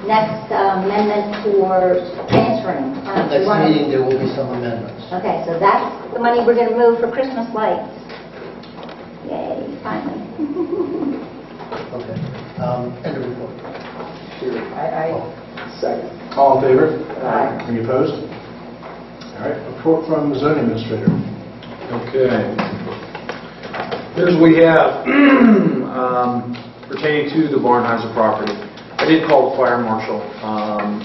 next amendment for transferring. Next meeting, there will be some amendments. Okay, so that's the money we're going to move for Christmas lights. Yay, finally. Okay. End of report. Second. All in favor? Aye. Any opposed? All right, report from the zoning administrator. Okay. Here's what we have pertaining to the Barnheiser property. I did call the fire marshal,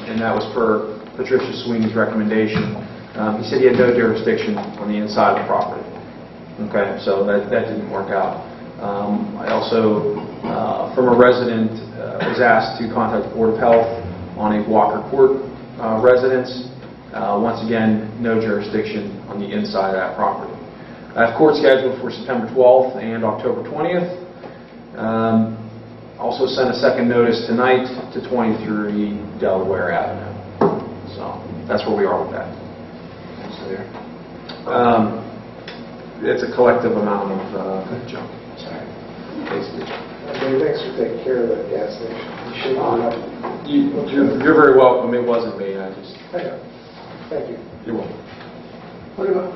and that was per Patricia Sweeney's recommendation. He said he had no jurisdiction on the inside of the property. Okay, so that didn't work out. I also, from a resident, was asked to contact the Board of Health on a Walker Court residence. Once again, no jurisdiction on the inside of that property. I have court scheduled for September 12th and October 20th. Also sent a second notice tonight to 23 Delaware Avenue. So that's where we are with that. It's a collective amount of junk. Basically. Dave, thanks for taking care of that gas station. You should You're very welcome. It wasn't me. I know. Thank you. You're welcome. What about,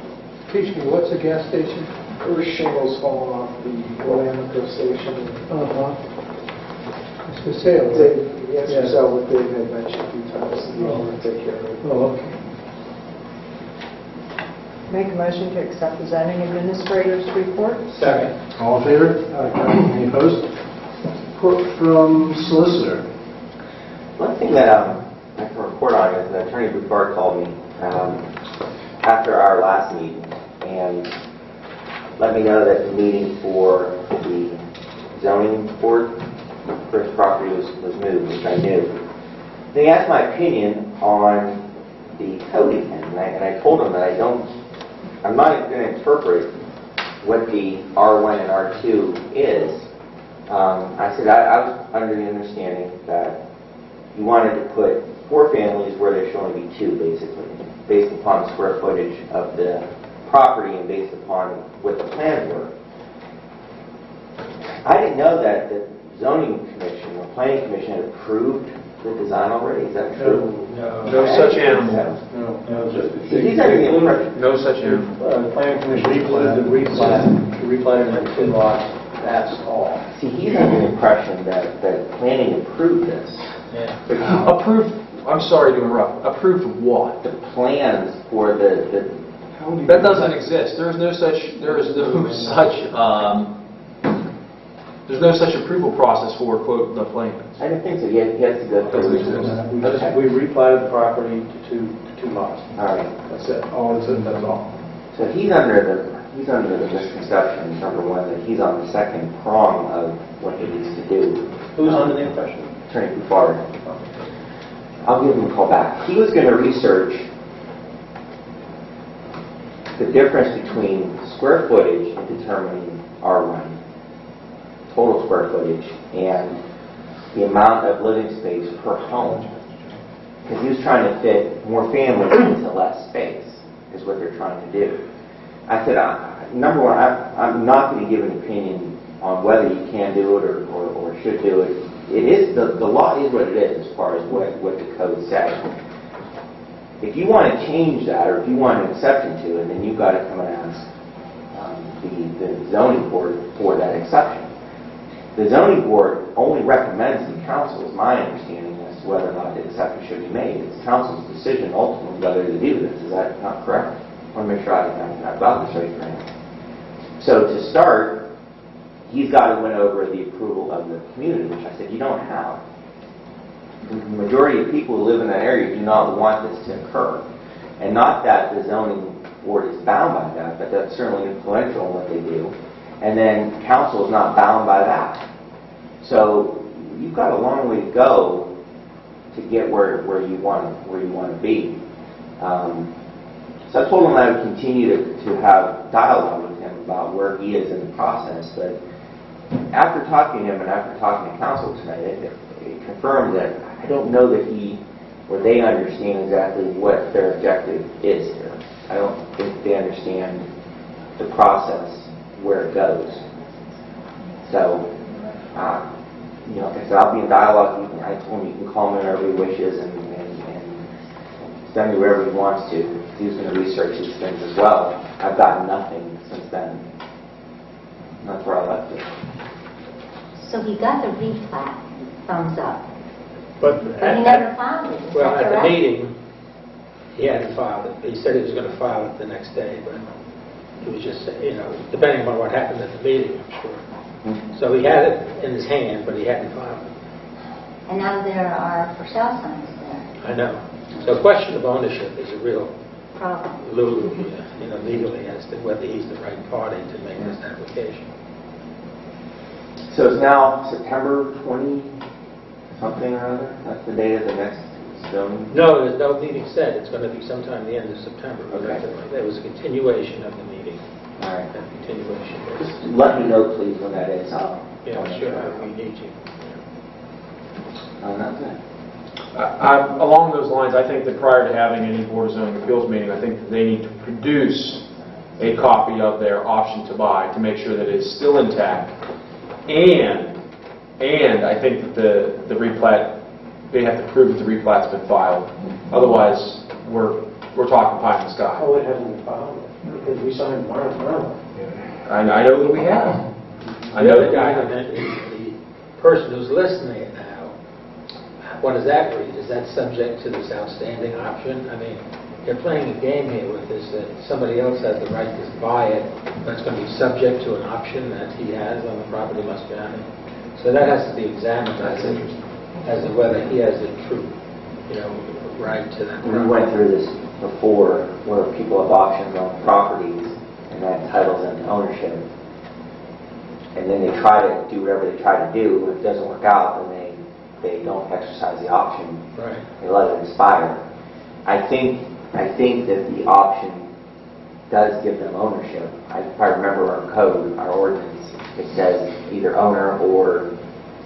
teach me, what's a gas station? There were shingles falling off the Orlando station. It's for sale, right? Dave, yes, yourself, what Dave had mentioned a few times, and you want to take care of it. Oh, okay. Make a motion to accept the zoning administrator's report. Second. All in favor? Any opposed? Report from solicitor. One thing that I can report on is that Attorney Bouchard called me after our last meeting and let me know that the meeting for the zoning board for his property was moved, which I knew. They asked my opinion on the code again, and I told him that I'm not going to interpret what the R1 and R2 is. I said I was under the understanding that you wanted to put 4 families where there should only be 2, basically, based upon the square footage of the property and based upon what the plans were. I didn't know that the zoning commission or planning commission had approved the design already. Is that true? No such animal. He's under the impression. No such animal. The planning commission approved the replat of the 2 lots, that's all. See, he's under the impression that planning approved this. Yeah. Approved, I'm sorry to interrupt, approved of what? The plans for the That doesn't exist. There's no such approval process for, quote, the plans. I don't think so. He has to go through. We replatted the property to 2 lots. All right. That's it. That's all. So he's under the misconception, number one, that he's on the second prong of what he needs to do. Who's under the impression? Attorney Bouchard. I'll give him a call back. He was going to research the difference between square footage in determining R1, total square footage, and the amount of living space per home. Because he was trying to fit more families into less space, is what they're trying to do. I said, number one, I'm not going to give an opinion on whether you can do it or should do it. It is the law is what it is as far as what the code says. If you want to change that, or if you want an exception to it, then you've got to come and ask the zoning board for that exception. The zoning board only recommends the council, is my understanding, as to whether or not the exception should be made. It's council's decision ultimately whether to do this. Is that not correct? I want to make sure I've got this right for him. So to start, he's got to win over the approval of the community, which I said you don't have. The majority of people who live in that area do not want this to occur. And not that the zoning board is bound by that, but that's certainly influential in what they do. And then council is not bound by that. So you've got a long way to go to get where you want to be. So I told him I would continue to have dialogue with him about where he is in the process. But after talking to him and after talking to council tonight, it confirmed that I don't know that he or they understand exactly what their objective is here. I don't think they understand the process where it goes. So, like I said, I'll be in dialogue. I told him you can call me whenever he wishes and send me wherever he wants to. He's going to research these things as well. I've gotten nothing since then. That's where I left it. So he got the replat, thumbs up, But but he never filed it. Is well, that at the correct? meeting, he hadn't filed it. He said he was going to file it the next day, but it was just, depending on what happened at the meeting, I'm sure. So he had it in his hand, but he hadn't filed it. And now there are for sale signs there. I know. So question of ownership is a real Problem. lulu, legally as to whether he's the right party to make this application. So it's now September 20 something or other? That's the date of the next zoning? No, there's no meeting set. It's going to be sometime the end of September. Okay. There was a continuation of the meeting. All right. a continuation. Just let me know, please, when that is. Yeah, sure, if we need you. That's it. Along those lines, I think that prior to having any Board of Zoning Appeals meeting, I think that they need to produce a copy of their option to buy to make sure that it's still intact. And I think that the replat, they have to prove that the replat's been filed. Otherwise, we're talking pie in the sky. Oh, it hasn't been filed, because we signed tomorrow. I know that we have. I The know other that we have. document is the person who's listening it now. What does that read? Is that subject to this outstanding option? I mean, you're playing a game here with this, that somebody else has the right to buy it, but it's going to be subject to an option that he has on the property must be on it. So that has to be examined as to whether he has the true, right to that We property. went through this before, where people have options on properties, and that entitles them to ownership. And then they try to do whatever they try to do, but if it doesn't work out, then they don't exercise the option. Right. They let it expire. I think that the option does give them ownership. If I remember our code, our ordinance, it says either owner or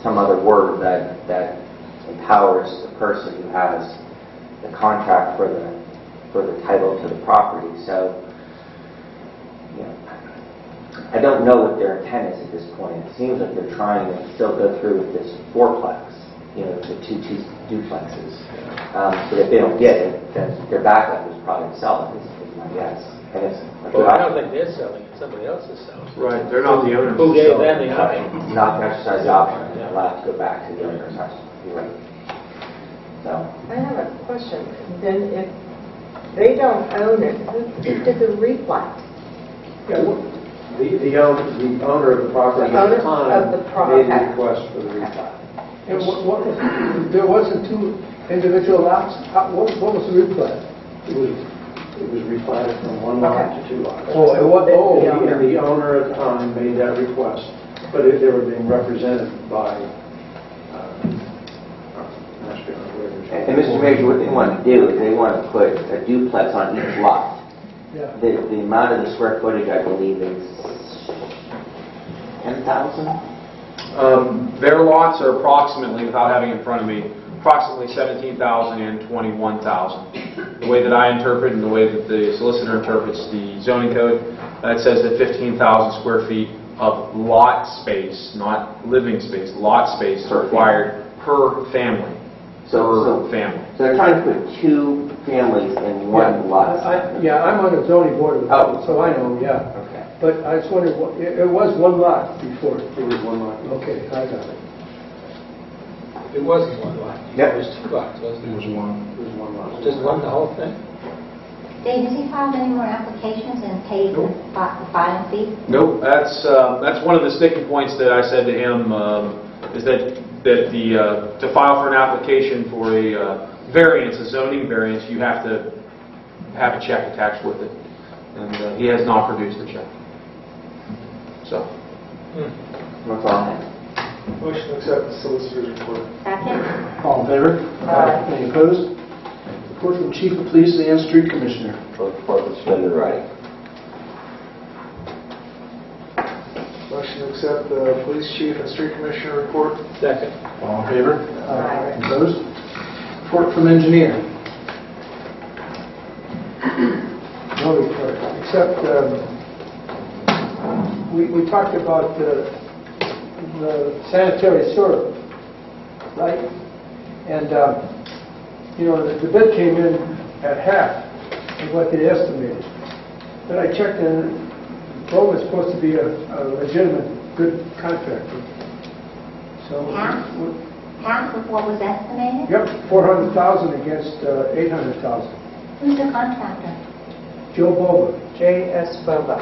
some other word that empowers the person who has the contract for the title to the property. So, I don't know what their intent is at this point. It seems like they're trying to still go through with this fourplex, the two duplexes. But if they don't get it, then their backup is probably to sell it, is my guess. And it's a good Well, I don't option. think they're selling it, somebody else is selling it. Right, they're not the owners. Who gave So- them the option? Not to exercise the option, they're allowed to go back to the owner's house. You're right. So, I have a question. Then if they don't own it, who did the replat? The owner of the property The at owner the time of the made property. the request for the replat. And there wasn't two individual lots? What was the replat? It was replatted from one lot to two lots. Oh, it was, And the owner at the time made that request, but they were being represented by Master and Mr. Major, what they want to do is they want to put a duplex on each lot. yeah. The amount of the square footage, I believe, is 10,000? Their lots are approximately, without having it in front of me, approximately 17,000 and 21,000. The way that I interpret and the way that the solicitor interprets the zoning code, that says that 15,000 square feet of lot space, not living space, lot space is required per family. Per family. So they're trying to put two families in one lot. I'm on the zoning board of appeals, so I know, yeah. Okay. But I just wondered, it was one lot before. It was one lot. Okay, I got it. It wasn't one lot. Yep. It was two lots, wasn't It it? was one. It was one lot. Just one, the whole thing? Dave, has he filed any more applications and paid the filing fee? Nope, that's one of the sticking points that I said to him, is that to file for an application for a variance, a zoning variance, you have to have a check attached with it. And he has not produced the check. So, That's all I have. Motion to accept the solicitor's report. Second? All in favor? Aye. Any opposed? Report from Chief of Police and Street Commissioner. Both departments submitted in writing. Motion to accept the police chief and street commissioner report. Second. All in favor? Aye. Opposed? Report from engineer. No report, except we talked about the sanitary sewer, right? And, the bid came in at half of what they estimated. But I checked and Bo was supposed to be a legitimate, good contractor. So, Half of what was estimated? yep, 400,000 against 800,000. Who's the contractor? Joe Boba. J.S. Boba.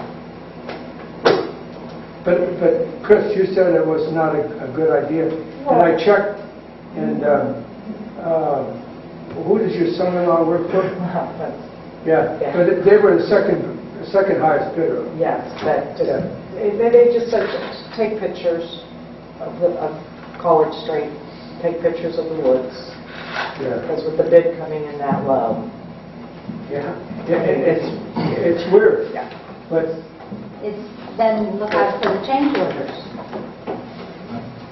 But Chris, you said it was not a good idea. And I checked, and who does your son-in-law work for? Yeah, but they were the second highest bidder. Yes, they just said to take pictures of College Street, take pictures of the woods, Yeah, because with the bid coming in that low. yeah. It's weird. Yeah. But then look out for the change orders.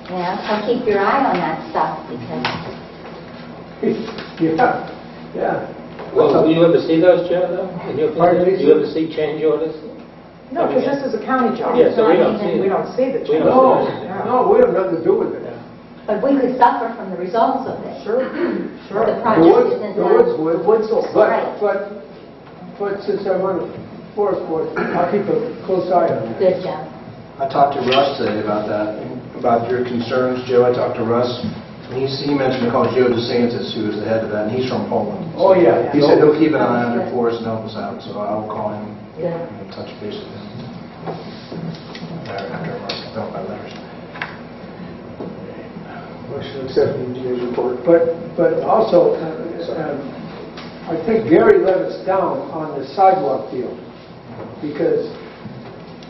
You know, so keep your eye on that stuff because Yeah. Well, do you ever see those, Joe, though? In your Pardon me, opinion? Do you ever see change orders? No, because this is a county job. Yeah, so we don't And see it. we don't see the We change. don't No, we have nothing to do with it. but we could suffer from the results of it. Sure, sure. The The project woods, isn't the woods done. would. The woods will Right. But since I'm on the forest board, I'll keep a close eye on it. Good job. I talked to Russ today about that, about your concerns, Joe. I talked to Russ, and he mentioned to call Joe DeSantis, who is the head of that, and he's from Poland. Oh, yeah. He said he'll keep an eye on it for us and help us out, so I will call him Good. and touch base with him. After I mark out my letters. Motion to accept the engineer's report. But also, I think Gary let us down on the sidewalk deal because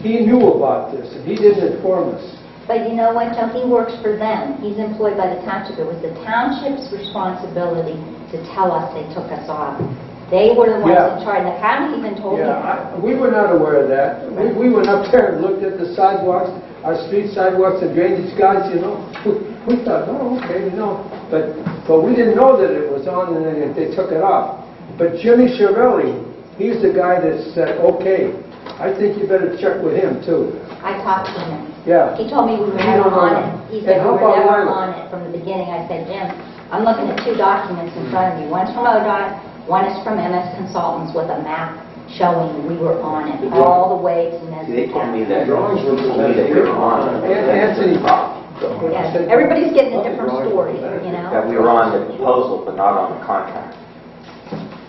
he knew about this and he didn't inform us. But you know what, Joe? He works for them. He's employed by the township. It was the township's responsibility to tell us they took us off. They were the ones Yeah. in charge. The county even told me that. We were not aware of that. We went up there and looked at the sidewalks, our street sidewalks and drainage guys, you know. We thought, oh, okay, you know. But we didn't know that it was on and then they took it off. But Jimmy Chiavelli, he's the guy that said, okay, I think you better check with him too. I talked to him. Yeah. He told me we were You never don't know on that. it. He And said we how were about never Lila? on it from the beginning. I said, Jim, I'm looking at two documents in front of me. One's from ODOT, one is from MS Consultants with a map showing we were on it all the way to They Nesbitt told me County. that, that we were on it. Anthony, Yes, everybody's getting a different story, you know? That we were on the proposal, but not on the contract.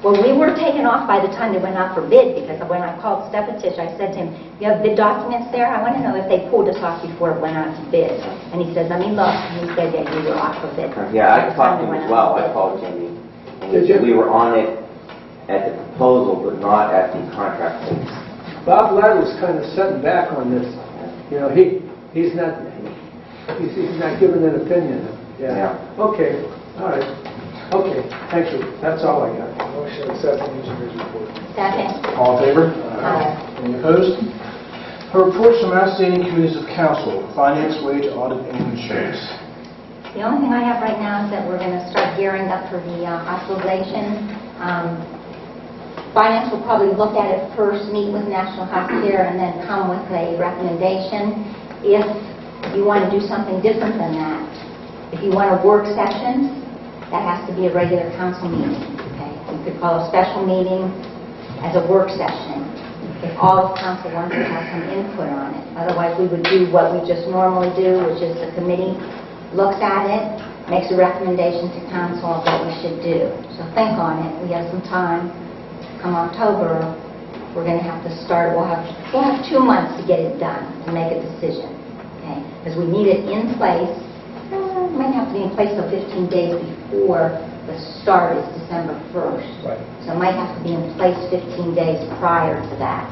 Well, we were taken off by the time they went out for bid, because when I called Stepetich, I said to him, you have bid documents there? I want to know if they pulled us off before it went out to bid. And he says, let me look. And he said, yeah, you were off for bid. Yeah, I By the time talked to they him went as out well. to I bid. called Jimmy. And Did he said you? we were on it at the proposal, but not at the contract phase. Bob Ladd was kind of setting back on this. You know, he's not giving an opinion. Yeah. Okay, all right. Okay, thank you. That's all I got. Motion to accept the engineer's report. Second. All in favor? Aye. Any opposed? Her reports from outstanding committees of council, finance, wage, audit, and insurance. The only thing I have right now is that we're going to start gearing up for the hospitalization. Finance will probably look at it first, meet with National Healthcare, and then come with a recommendation. If you want to do something different than that, if you want a work session, that has to be a regular council meeting. Okay? You could call a special meeting as a work session if all of council wants to have some input on it. Otherwise, we would do what we just normally do, which is the committee looks at it, makes a recommendation to council of what we should do. So think on it. We have some time. Come October, we're going to have to start. We'll have 2 months to get it done, to make a decision. Okay? Because we need it in place. It might have to be in place till 15 days before the start is December 1st. Right. So it might have to be in place 15 days prior to that.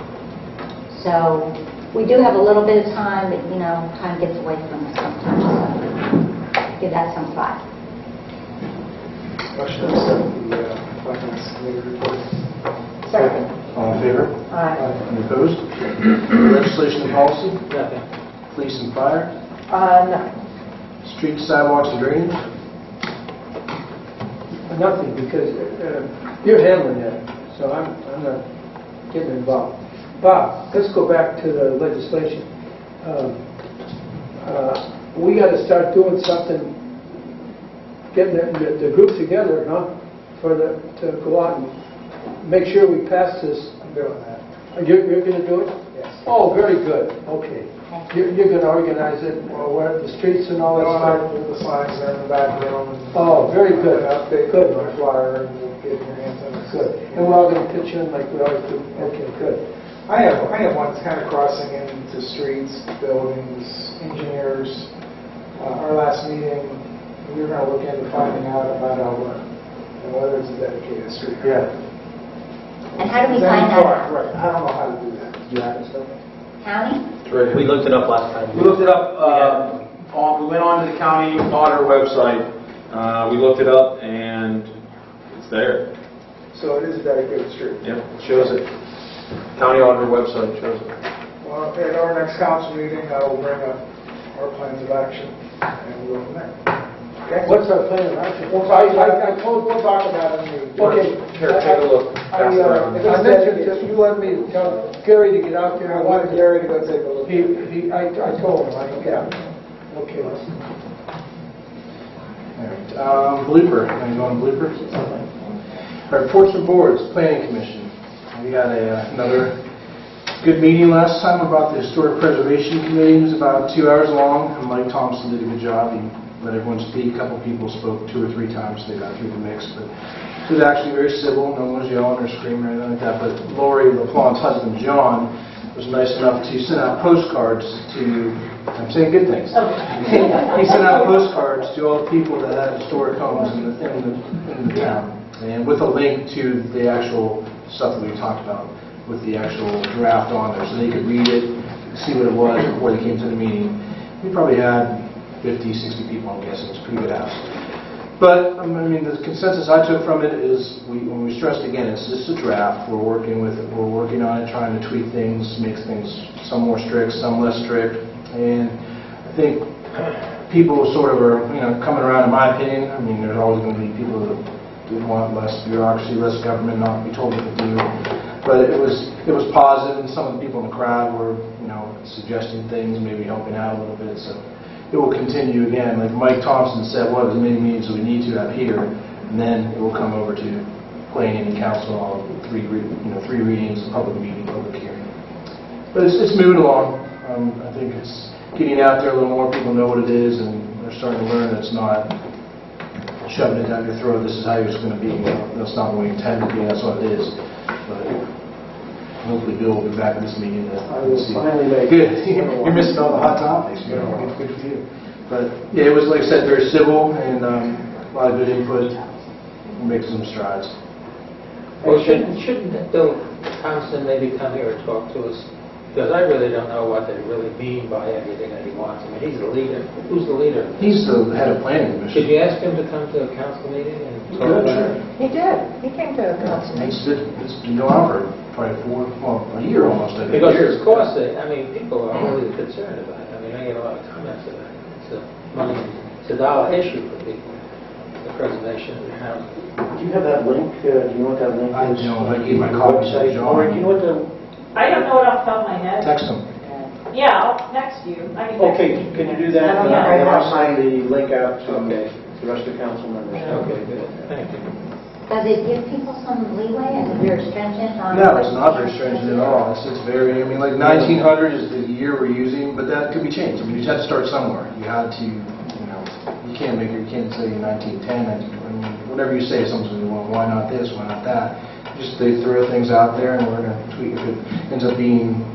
So we do have a little bit of time, but you know, time gets away from us sometimes. So give that some thought. Motion to accept the finance committee report. Second. All in favor? Aye. Any opposed? Legislation and policy, Nothing. police and fire, No. street, sidewalks, and drainage. Nothing, because you're handling that, so I'm not getting involved. Bob, let's go back to the legislation. We got to start doing something, getting the group together, huh? To go out and make sure we pass this. I'm doing that. You're going to do it? Yes. Oh, very good. Okay. You're going to organize it, where the streets and all that stuff. The signs are in the back room. Oh, very good. Update Good. my flyer and we'll get your hands on it. Good. And we're all going to pitch in like we always do. Okay, good. I have one that's kind of crossing into streets, buildings, engineers. Our last meeting, we were going to look into finding out about Alberta and whether it's a dedicated street. Yeah. And how do we Then find that out? Right, I don't know how to do that. You have it, stuff? County? We looked it up last time. We looked it up, we went on to the county auditor website, we looked it up, and it's there. So it is a dedicated street. Yep, it shows it. County auditor website shows it. Well, at our next council meeting, I will bring up our plans of action, and we'll go from there. Okay? What's our plan of action? We'll talk about it in the... Okay. Here, take a look. Pass it around. I mentioned that you wanted me to tell Gary to get out there. I wanted Gary to go take a look. I told him, yeah. Okay. All right, blooper, are you going to blooper? All right, reports from boards, planning commission. We had another good meeting last time about the historic preservation committee. It was about 2 hours long, and Mike Thompson did a good job. He let everyone speak. A couple people spoke 2 or 3 times. They got through the mix, but it was actually very civil. No one was yelling or screaming or anything like that. But Lori LaPlante's husband, John, was nice enough to send out postcards to, I'm saying good things. He sent out postcards to all the people that had historic homes in the town, and with a link to the actual stuff that we talked about, with the actual draft on there, so they could read it, see what it was before they came to the meeting. We probably had 50, 60 people, I'm guessing. It's a pretty good house. But, I mean, the consensus I took from it is, when we stressed again, it's just a draft. We're working with it. We're working on it, trying to tweak things, make things some more strict, some less strict. And I think people sort of are, coming around, in my opinion. I mean, there's always going to be people that want less bureaucracy, less government, not to be told what to do. But it was positive, and some of the people in the crowd were, suggesting things, maybe helping out a little bit. So it will continue again. Like Mike Thompson said, we'll have as many meetings as we need to have here, and then it will come over to planning and council, all 3 readings, public meeting, public hearing. But it's moving along. I think it's getting out there a little more. People know what it is, and they're starting to learn that it's not shoving it down your throat. This is how it's going to be. That's not what we intend to be. That's what it is. But hopefully Bill will be back at this meeting. I will finally make good. You're missing all the hot topics. Good for you. But yeah, it was, like I said, very civil, and a lot of good input. We're making some strides. Well, shouldn't Bill Thompson maybe come here and talk to us? Because I really don't know what they really mean by everything that he wants. I mean, he's the leader. Who's the leader? He's the head of planning commission. Did you ask him to come to a council meeting and talk about it? He did. He came to a council meeting. It's been going on for probably a year almost. I think. Because it's cost, people are really concerned about it. I mean, I get a lot of comments about it. It's a dollar issue for people, the preservation of the house. Do you have that link? Do you know what that link is? I don't. I gave my copy to John. Or do you know what the... I don't know it off the top of my head. Text him. Yeah, I'll text you. I can text Okay, you. can you do that? I don't And know. I'll sign the link out to the rest of the council members. Okay, good. Thank you. Does it give people some leeway? Is it very stringent on? No, it's not very stringent at all. It's very, like 1900 is the year we're using, but that could be changed. I mean, you have to start somewhere. You had to, you can't say 1910, 1920, whatever you say, someone's going to go, well, why not this, why not that? Just they throw things out there, and we're going to tweak. If it ends up being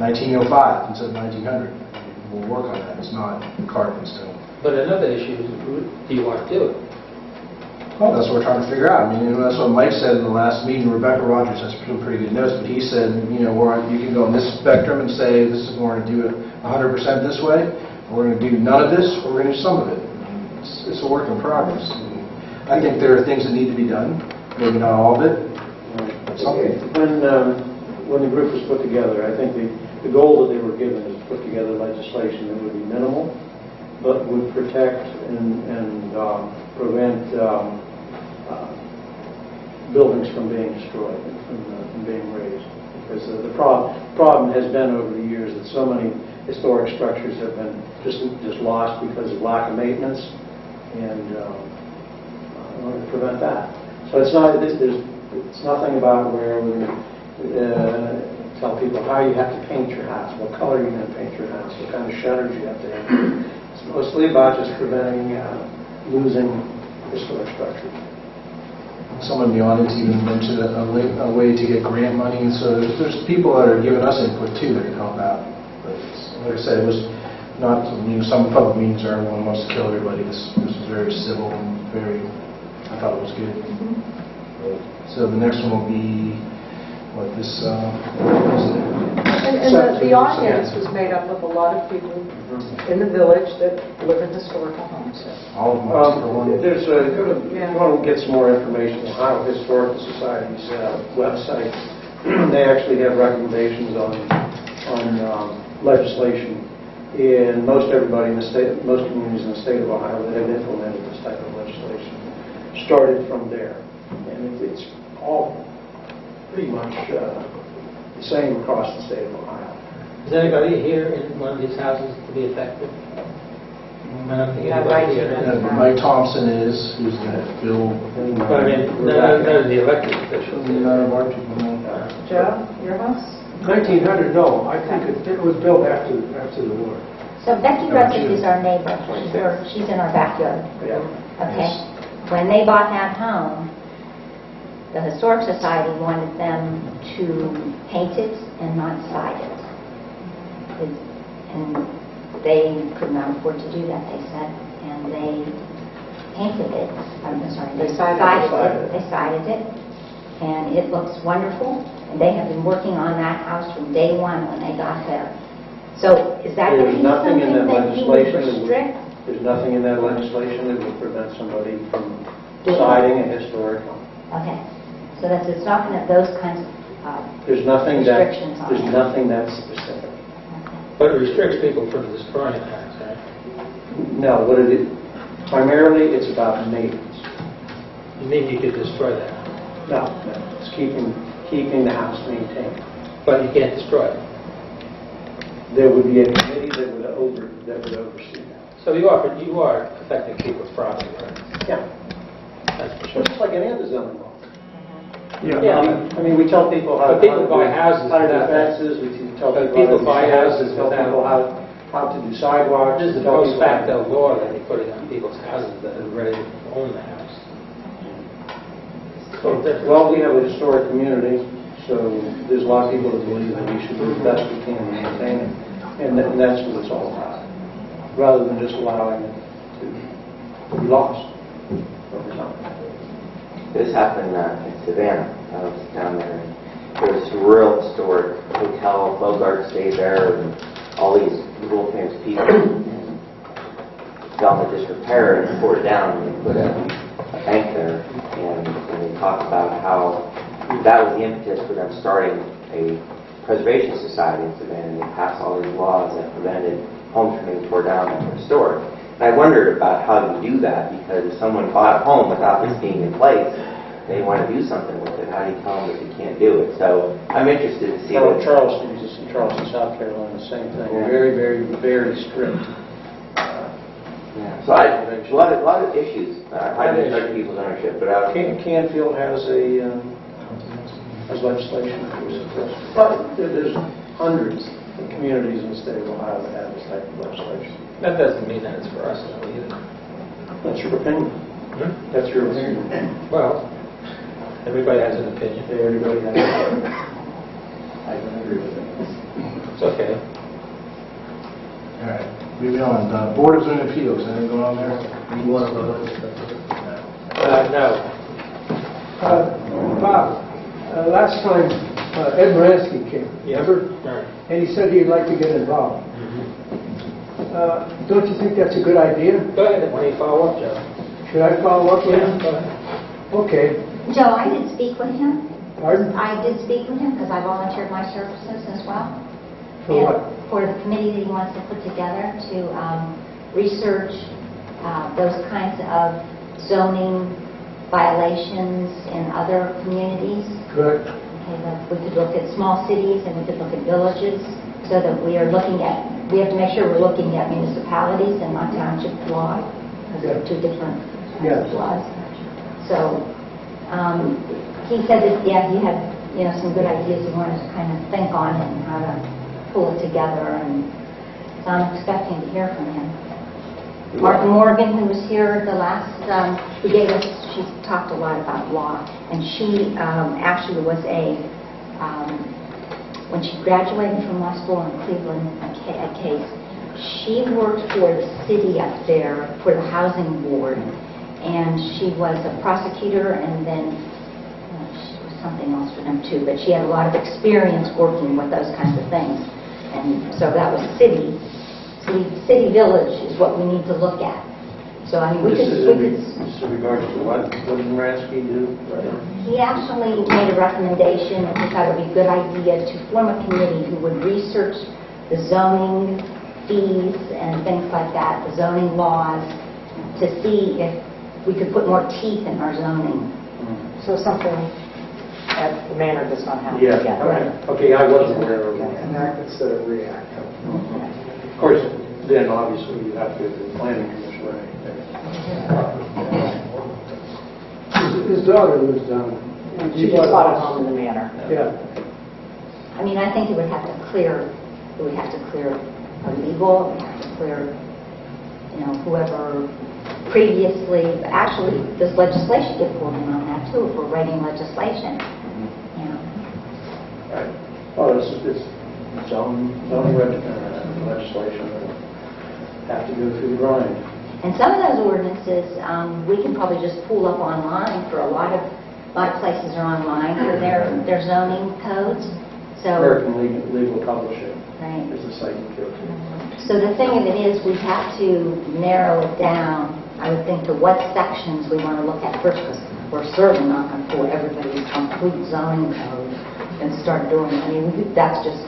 1905 instead of 1900, we'll work on that. It's not carved in stone. But another issue is, do you want to do it? Well, that's what we're trying to figure out. I mean, that's what Mike said in the last meeting. Rebecca Rogers has some pretty good notes, but he said, you can go in this spectrum and say, we're going to do it 100% this way, or we're going to do none of this, or we're going to do some of it. It's a work in progress. I think there are things that need to be done, maybe not all of it. When the group was put together, I think the goal that they were given is to put together legislation that would be minimal, but would protect and prevent buildings from being destroyed and from being razed. Because the problem has been over the years that so many historic structures have been just lost because of lack of maintenance, and I want to prevent that. So it's nothing about where we tell people how you have to paint your house, what color you're going to paint your house, what kind of shutters you have to have. It's mostly about just preventing losing historic structures. Someone in the audience even mentioned a way to get grant money, so there's people that are giving us input too that can help out. But like I said, it was not, some public meetings are everyone wants to kill everybody. This was very civil and I thought it was good. So the next one will be, The audience was made up of a lot of people in the village that live in historical homes. All of them. If you want to get some more information on Ohio Historical Society's website, they actually have recommendations on legislation in most everybody in the state, most communities in the state of Ohio that have implemented this type of legislation started from there. And it's all pretty much the same across the state of Ohio. Is anybody here in one of these houses to be affected? I don't think Yeah, anybody right. here. Mike Thompson is, who's the Bill. But I mean, none of the elected officials. None of our people know. Joe, your house? 1900, no, I think it was built after the war. So Becky Rudnick is our neighbor. She's in our backyard. Okay. When they bought that home, the Historic Society wanted them to paint it and not side it. And they could not afford to do that, they said, and they painted it. I'm sorry, they sided it. They sided it, and it looks wonderful. And they have been working on that house from day one when they got there. So is that going to be something that you would restrict? There's nothing in that legislation that would prevent somebody from siding a historic home. Okay, so it's not going to, those kinds of There's nothing restrictions on it. There's nothing that's specific. But it restricts people from destroying the house, right? No, what it is, primarily it's about maintenance. You mean you could destroy that? No, it's keeping the house maintained. But you can't destroy it. There would be a committee that would oversee that. So you are affecting people's property, right? Yeah. That's for sure. Just like any other zoning law. Yeah. I mean, we tell people how But people buy houses how to do without that. fences, we tell But people people buy houses we tell without- people how to do sidewalks. This is we the tell post people- facto law that you're putting on people's houses that are ready to own the house. So different. Well, we have a historic community, so there's a lot of people that believe that we should do the best we can to maintain it, and that's what it's all about, rather than just allowing it to be lost over time. This happened in Savannah. I was down there. There was a real historic hotel. Bogart stayed there, and all these world famous people. And fell into disrepair and tore it down, and they put a bank there. And they talked about how that was the impetus for them starting a preservation society in Savannah. And they passed all these laws that prevented homes from being torn down that were historic. And I wondered about how you do that, because if someone bought a home without this being in place, they want to do something with it. How do you tell them that you can't do it? So I'm interested to see what... Charleston, South Carolina, the same thing. Yeah. Very, very, very strict. Yeah. So a lot of issues. How do you protect people's ownership? But Canfield has legislation. But there's hundreds of communities in the state of Ohio that have this type of legislation. That doesn't mean that it's for us though, either. That's your opinion. That's your opinion. Well, everybody has an opinion. Everybody has an opinion. I don't agree with it. It's okay. All right, moving on. Board of Zoning Appeals, anything going on there? You want to vote? No. Bob, last time Ed Moransky came, remember? Right. And he said he'd like to get involved. Don't you think that's a good idea? Go ahead, why don't you follow up, Joe? Should I follow up with him? Go ahead. Okay. Joe, I did speak with him. Pardon? I did speak with him because I volunteered my services as well. For And what? For the committee that he wants to put together to research those kinds of zoning violations in other communities. Correct. Okay, we could look at small cities and we could look at villages, so that we have to make sure we're looking at municipalities and not township law, because they're two different kinds of laws. So he said that, yeah, he had some good ideas he wanted to kind of think on it and how to pull it together, and so I'm expecting to hear from him. Martha Morgan, who was here the last, she talked a lot about law, and she actually was when she graduated from law school in Cleveland at Case, she worked for the city up there, for the housing board, and she was a prosecutor, and then she was something else for them too, but she had a lot of experience working with those kinds of things. And so that was city village is what we need to look at. So, I mean, we This could, is we could, just in regards to what did Moransky do? he actually made a recommendation that he thought it would be a good idea to form a committee who would research the zoning fees and things like that, the zoning laws, to see if we could put more teeth in our zoning. So something that the manor does not have Yeah, yet. okay, I wasn't aware of that. Enact instead of react. Of course, then obviously you have to go to the planning commission. His daughter lives down. She just bought a home in the manor. Yeah. I mean, I think it would have to clear our legal, it would have to clear, whoever previously, actually, does legislation get pulled in on that too, if we're writing legislation? Right. Well, it's zoning legislation that have to go through the grind. And some of those ordinances, we can probably just pull up online for a lot of places are online for their zoning codes. So, American Legal Publishing right. is the site you go to. So the thing of it is, we have to narrow it down, I would think, to what sections we want to look at first, because we're certainly not going to pull everybody's complete zoning code and start doing it. I mean, that's just...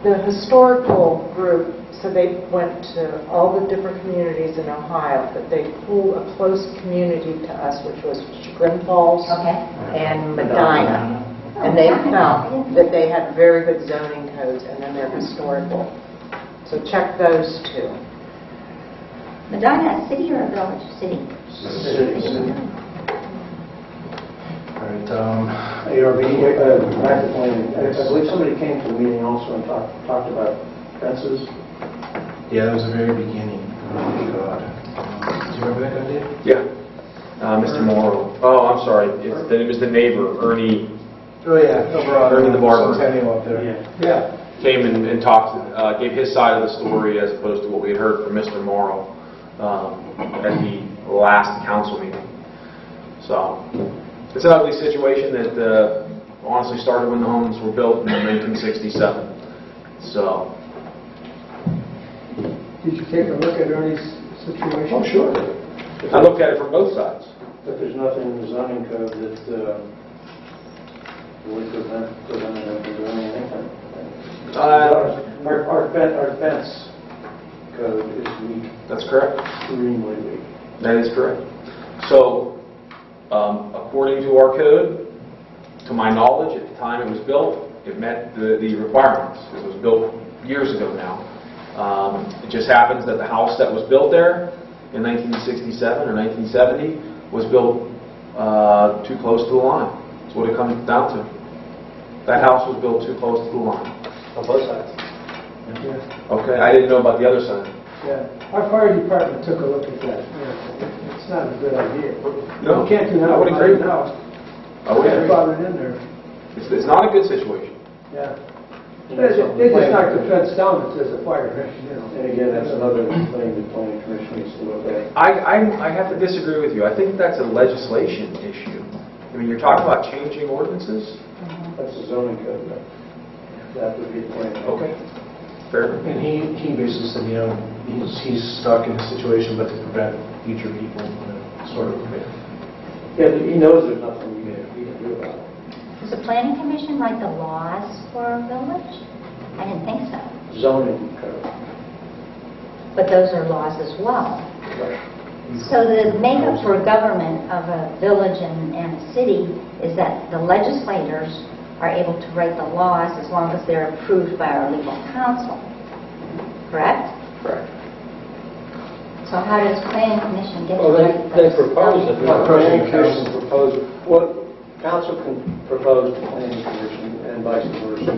The historical group, so they went to all the different communities in Ohio, but they pulled a close community to us, which was Chagrin Falls and Medina. And they found that they had very good zoning codes, and then they're historical. So check those two. Medina, a city or a village? City. All right, ARB. Back to planning. I believe somebody came to the meeting also and talked about fences. Yeah, that was the very beginning. Oh, God. Do you remember that guy, Dave? Yeah. Mr. Morrow. Oh, I'm sorry. It was the neighbor, Ernie. Oh, yeah, over on Ernie the barber. Centennial up there. Yeah. Came and talked, gave his side of the story as opposed to what we had heard from Mr. Morrow at the last council meeting. So it's an ugly situation that honestly started when the homes were built in 1967. So. Did you take a look at Ernie's situation? Oh, sure. I looked at it from both sides. But there's nothing in the zoning code that would prevent them from doing anything. Our fence code is weak. That's correct. Extremely weak. That is correct. So, according to our code, to my knowledge, at the time it was built, it met the requirements. It was built years ago now. It just happens that the house that was built there in 1967 or 1970 was built too close to the line. That's what it comes down to. That house was built too close to the line. On both sides. Yeah. Okay, I didn't know about the other side. Yeah. Our fire department took a look at that. Yeah. It's not a good idea. No, You can't do that I would agree. right now. I would agree. Father in there. It's not a good situation. Yeah. They just knocked the fence down that says a fire, And again, that's another thing the planning commission needs to look at. I have to disagree with you. I think that's a legislation issue. I mean, you're talking about changing ordinances? That's the zoning code, though. That would be the plan. Okay, fair. And he basically said, he's stuck in a situation, but to prevent future people, sort of. Yeah, but he knows there's nothing we can do about it. Does the planning commission write the laws for a village? I didn't think so. Zoning code. But those are laws as well. Right. So the makeup for government of a village and a city is that the legislators are able to write the laws as long as they're approved by our legal counsel. Correct? Correct. So how does planning commission get to Well, write they those? propose it. The planning commission proposes, what council can propose to planning commission and vice versa.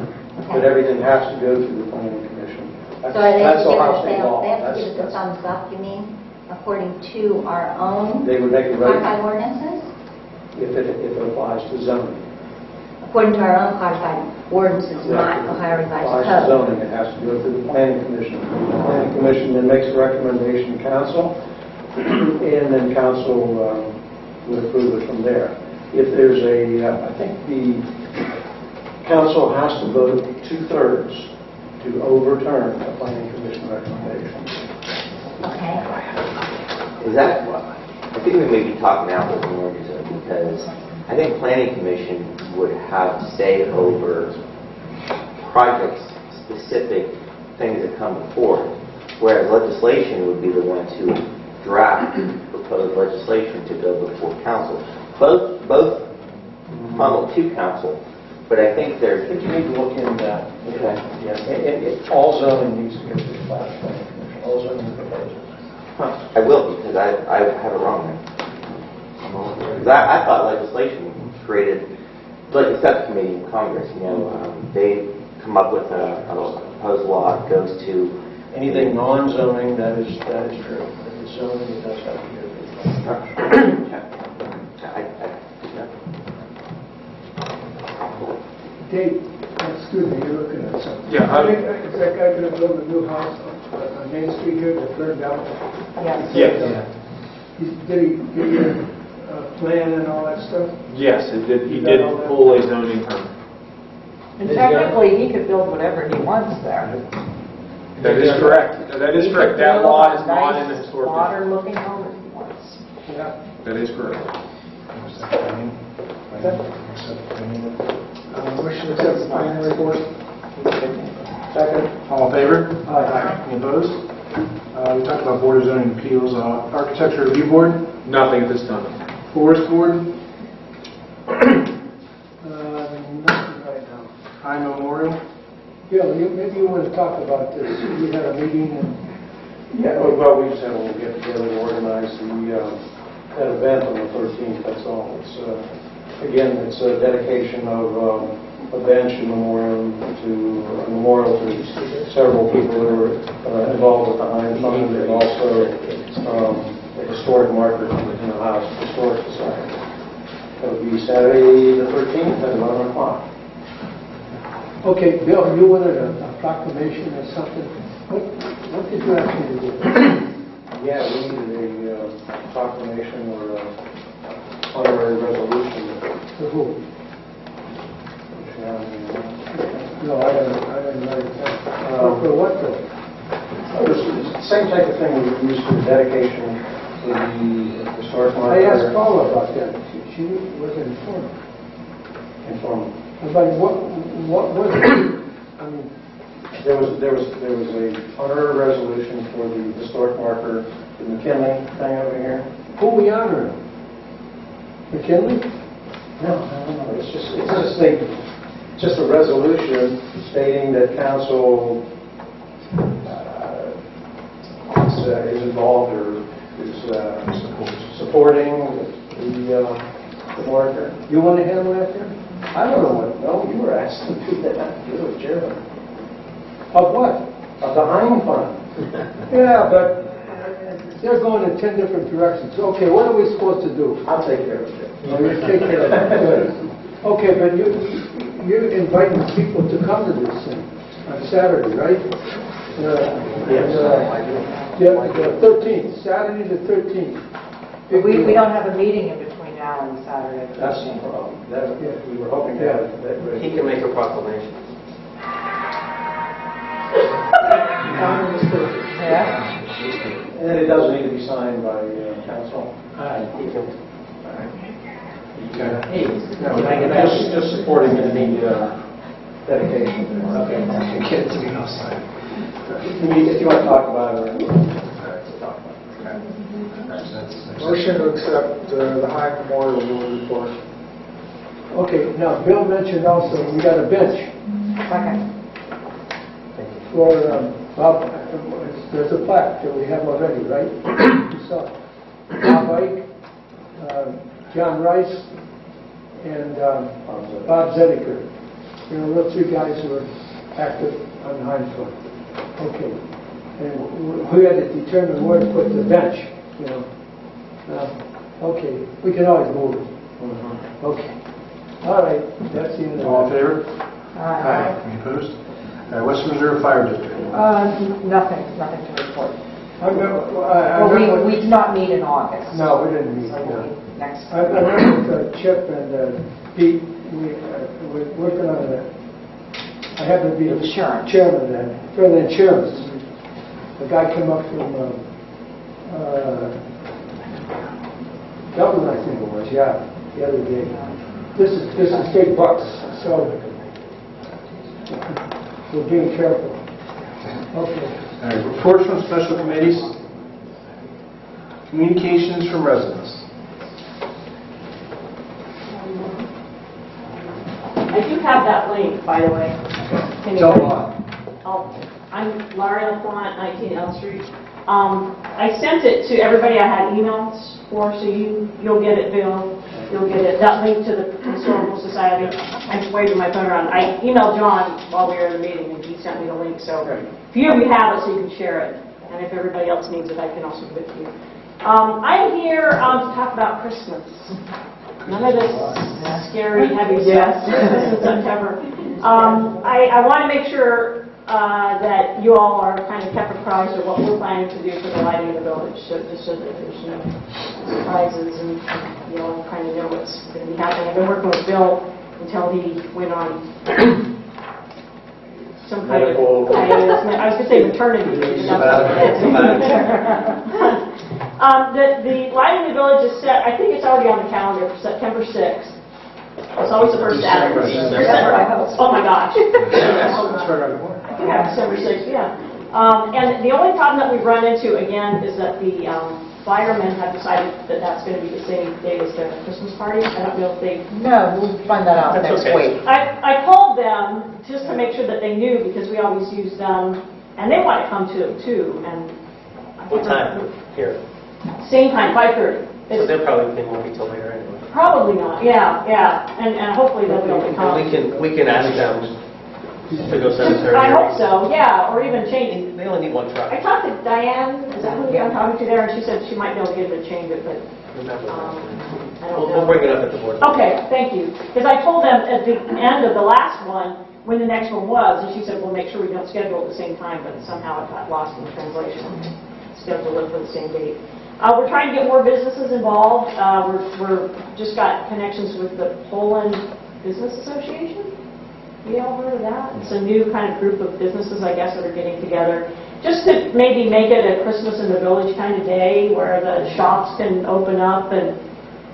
But everything has to go through the planning commission. So they have That's to give Ohio us, state law. they have to give us a thumbs up, you mean, according to our own They would make it codified right ordinances? if it applies to zoning. According to our own codified ordinances, not Ohio Revised Applies to Code. zoning, it has to go through the planning commission. The planning commission then makes a recommendation to council, and then council would approve it from there. If there's I think the council has to vote 2/3 to overturn a planning commission recommendation. Okay. Is that, I think we may be talking out with oranges because I think planning commission would have say over project-specific things that come before it, whereas legislation would be the one to draft proposed legislation to go before council. Both funnel to council, but I think there's... But you need to look into that. Okay. Yes. All zoning needs to go to the Flash Planning Commission, all zoning proposals. I will, because I have it wrong then. Because I thought legislation created, like a subcommittee in Congress, they come up with a proposed law, it goes to... Anything non-zoning, that is true. If it's zoning, it does have to go to the Flash. Dave, excuse me, you're looking at something. Yeah, I think, is that guy gonna build a new house on Main Street here that burned down? Yes. Did he give you a plan and all that stuff? Yes, he did pull a zoning permit. And technically, he could build whatever he wants there. That is correct. That is correct. That law is not in the historic district. Modern-looking home if he wants. Yeah. That is correct. Motion to accept the planning report. Second. All in favor? Aye. Any opposed? We talked about Board of Zoning Appeals, Architecture Review Board, Nothing at this time. Forest Board, Nothing right now. High Memorial. Bill, maybe you want to talk about this. We had a meeting and... Yeah, well, we just had a little get together to organize that event on the 13th, that's all. It's, again, it's a dedication of a bench and memorial to several people that were involved with the Heinz Fund, and also a historic marker in the House Historic Society. It'll be Saturday the 13th at 11 o'clock. Okay, Bill, you wanted a proclamation or something? What did you ask me to do? Yeah, we needed a proclamation or honorary resolution. For who? No, I didn't write it down. For what though? It's the same type of thing we use for dedication to the historic marker. I asked Paula about that. She wasn't informed. About what was it? I mean, There was a honorary resolution for the historic marker, the McKinley thing over here. who we honoring? McKinley? No. It's just a resolution stating that council is involved or is supporting the marker. You want to handle that there? I don't know what. No, you were asked to do that. You were chairman Of what? of the Heinz Fund. Yeah, but they're going in 10 different directions. Okay, what are we supposed to do? I'll take care of it. Oh, you take care of it. Good. Okay, but you're inviting people to come to this thing on Saturday, right? Yes. The 13th, Saturday the 13th. We don't have a meeting in between now and Saturday. That's no problem. We were hoping to have it. He can make a proclamation. Yeah? And it does need to be signed by council. He can. Just supporting the dedication. Okay. Get it to me outside. If you want to talk about it, we'll talk about it. Motion to accept the High Memorial Board report. Okay, now Bill mentioned also we got a bench Second. for Bob. There's a plaque that we have already, right? You saw Bob Ike, John Rice, and Bob Zediker. You know, those three guys who were active on the Heinz Fund. Okay. And we had to determine where to put the bench, you know. Okay, we can always move it. Okay. All right, that's the end of All in that. favor? Aye. Any opposed? Western Reserve Fire District. Nothing to report. I We did not meet in August. No, we didn't meet. So we'll No. meet next. I met with Chip and Pete. We're working on that. I happen to be the Insurance. chairman then, for the insurance. The guy came up from Dublin, I think it was, yeah, the other day. This is big bucks, so we're being careful. Okay. All right, reports from special committees. Communications from residents. I do have that link, by the way. Can you- Tell them why. I'm Laurie LaFont, 19 Elm Street. I sent it to everybody I had emails for, so you'll get it, Bill. You'll get it. That link to the Historical Society. I'm just waving my phone around. I emailed John while we were in the meeting, and he sent me the link. So a few of you have it, so you can share it. And if everybody else needs it, I can also give it to you. I'm here to talk about Christmas. None of this scary, heavy stuff. Christmas in September. I want to make sure that you all are kind of kept apprised of what we're planning to do for the lighting of the village, so just so that there's no surprises and you all kind of know what's going to be happening. I've been working with Bill until he went on some kind of, I was going to say maternity leave. The lighting of the village is set, I think it's already on the calendar for September 6th. It's always the first Saturday. Oh my gosh. Yeah, December 6th, yeah. And the only problem that we've run into, again, is that the firemen have decided that that's going to be the same day as their Christmas party. I don't know if they... No, we'll find that out next week. I called them just to make sure that they knew, because we always use them, and they want to come to it too. And What time? Here. Same time, 5:30. So they probably won't be till later anyway. Probably not, yeah. And hopefully they'll be able to come. We can ask them to go cemetery. I hope so, yeah, or even change. They only need one truck. I talked to Diane, is that who I'm talking to there, and she said she might be able to get them to change it, but I don't know. We'll bring it up at the board. Okay, thank you. Because I told them at the end of the last one when the next one was, and she said, we'll make sure we don't schedule at the same time, but somehow it got lost in the translation. Schedule it for the same date. We're trying to get more businesses involved. We're just got connections with the Poland Business Association. You all heard of that? It's a new kind of group of businesses, I guess, that are getting together. Just to maybe make it a Christmas in the Village kind of day where the shops can open up and,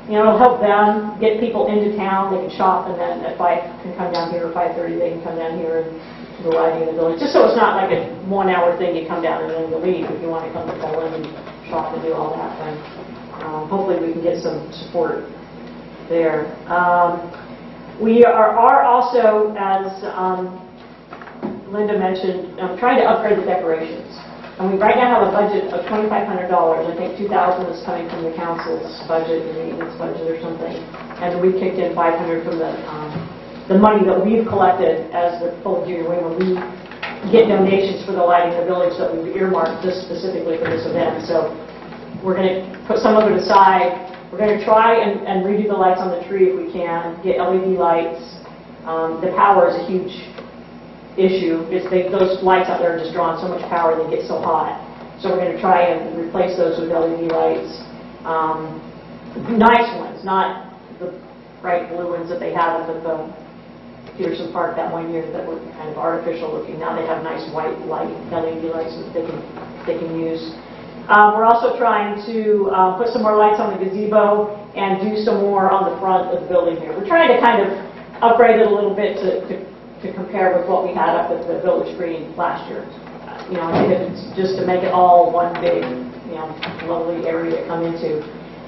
you know, it'll help them get people into town. They can shop, and then at 5 can come down here, or 5:30 they can come down here and do the lighting in the village. Just so it's not like a 1-hour thing. You come down and then you leave if you want to come to Poland and shop and do all that. And hopefully we can get some support there. We are also, as Linda mentioned, trying to upgrade the decorations. And we right now have a budget of $2,500. I think $2,000 is coming from the council's budget, the maintenance budget or something. And we kicked in $500 from the money that we've collected as the Poland Junior Wing when we get donations for the lighting of the village that we've earmarked just specifically for this event. So we're going to put some of it aside. We're going to try and redo the lights on the tree if we can, get LED lights. The power is a huge issue. Those lights out there are just drawing so much power, they get so hot. So we're going to try and replace those with LED lights. Nice ones, not the bright blue ones that they had up at the Peterson Park that one year that were kind of artificial looking. Now they have nice white light LED lights that they can use. We're also trying to put some more lights on the gazebo and do some more on the front of the building here. We're trying to kind of upgrade it a little bit to compare with what we had up at the Village Green last year. You know, I think it's just to make it all one big, you know, lovely area to come into.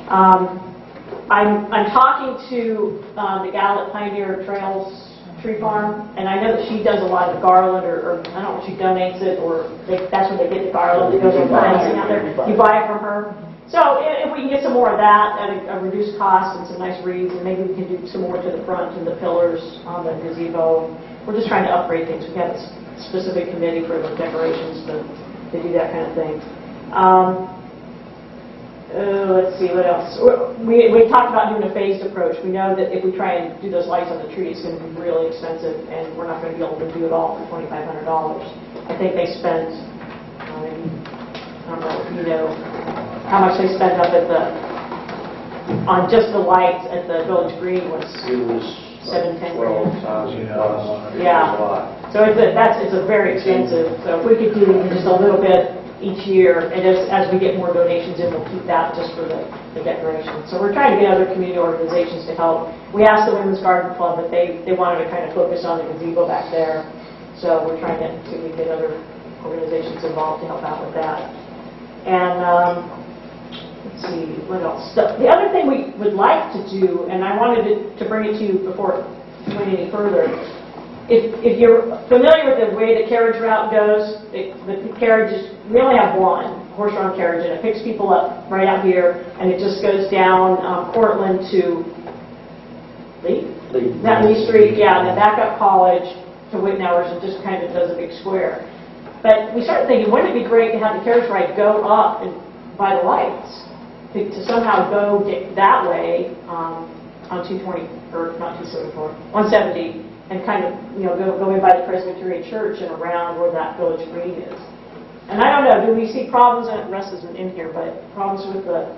I'm talking to the gal at Pioneer Trails Tree Farm, and I know that she does a lot of garland, or I don't know if she donates it, or that's where they get the garland that goes on fencing out there. You buy it from her. So if we can get some more of that at a reduced cost and some nice wreaths, and maybe we can do some more to the front and the pillars on the gazebo. We're just trying to upgrade things. We have a specific committee for the decorations to do that kind of thing. Let's see, what else? We talked about doing a phased approach. We know that if we try and do those lights on the tree, it's going to be really expensive, and we're not going to be able to do it all for $2,500. I think they spent, I don't know if you know how much they spent up at on just the lights at the Village Green was $7,000-10,000. Yeah. So it's a very expensive. So if we could do just a little bit each year, and as we get more donations in, we'll keep that just for the the decorations. So we're trying to get other community organizations to help. We asked the Women's Garden Club, but they wanted to kind of focus on the gazebo back there. So we're trying to see if we can get other organizations involved to help out with that. And let's see, what else? The other thing we would like to do, and I wanted to bring it to you before we went any further, if you're familiar with the way the carriage route goes, the carriages, we only have one horse-drawn carriage, and it picks people up right out here, and it just goes down Portland to Lee? That Lee Street, yeah, and then back up College to Whitnowers, and just kind of does a big square. But we started thinking, wouldn't it be great to have the carriage ride go up and by the lights, to somehow go that way on 220, or not 274, 170, and kind of, go in by the Presbyterian Church and around where that Village Green is. And I don't know, do we see problems, and Russ isn't in here, but problems with the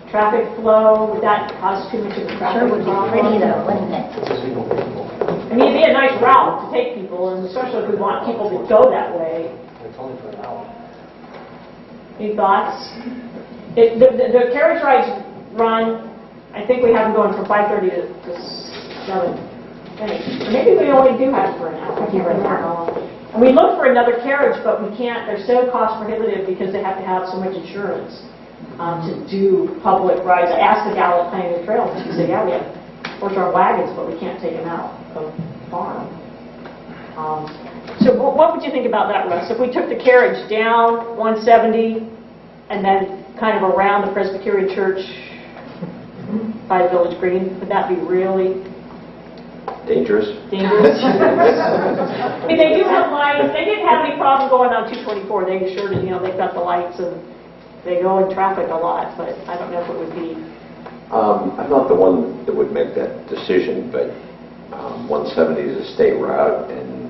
traffic flow? Would that cause too much of a traffic Sure would be pretty though, wouldn't it? I mean, it'd be a nice route to take people, and especially if we want people to go that way. It's only for an hour. Any thoughts? The carriage rides run, I think we have them going from 5:30 to 7. Maybe we only do have it for an hour. I can't remember. And we looked for another carriage, but we can't. They're so cost prohibitive because they have to have so much insurance to do public rides. I asked the gal at Pioneer Trails, and she said, yeah, we have horse-drawn wagons, but we can't take them out of the farm. So what would you think about that, Russ? If we took the carriage down 170 and then kind of around the Presbyterian Church by Village Green, would that be really Dangerous? dangerous? I mean, they do have lights. They didn't have any problem going on 224. They assured it, they've got the lights and they go in traffic a lot, but I don't know if it would be. I'm not the one that would make that decision, but 170 is a state route, and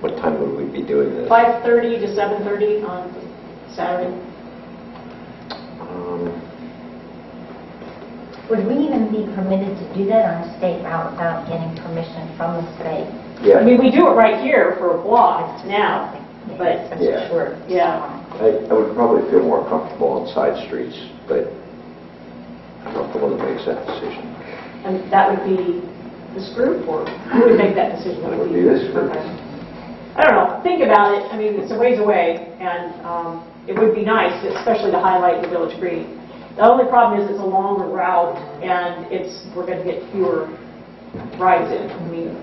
what time would we be doing this? 5:30 to 7:30 on Saturday. Would we even be permitted to do that on a state route without getting permission from the state? Yeah. I mean, we do it right here for a block now, but Yeah. Sure. yeah. I would probably feel more comfortable on side streets, but I'm not the one that makes that decision. And that would be this group, or who would make that decision? It would be this group. Okay. I don't know. Think about it. I mean, it's a ways away, and it would be nice, especially to highlight the Village Green. The only problem is it's a longer route, and we're going to get fewer rides in. I mean,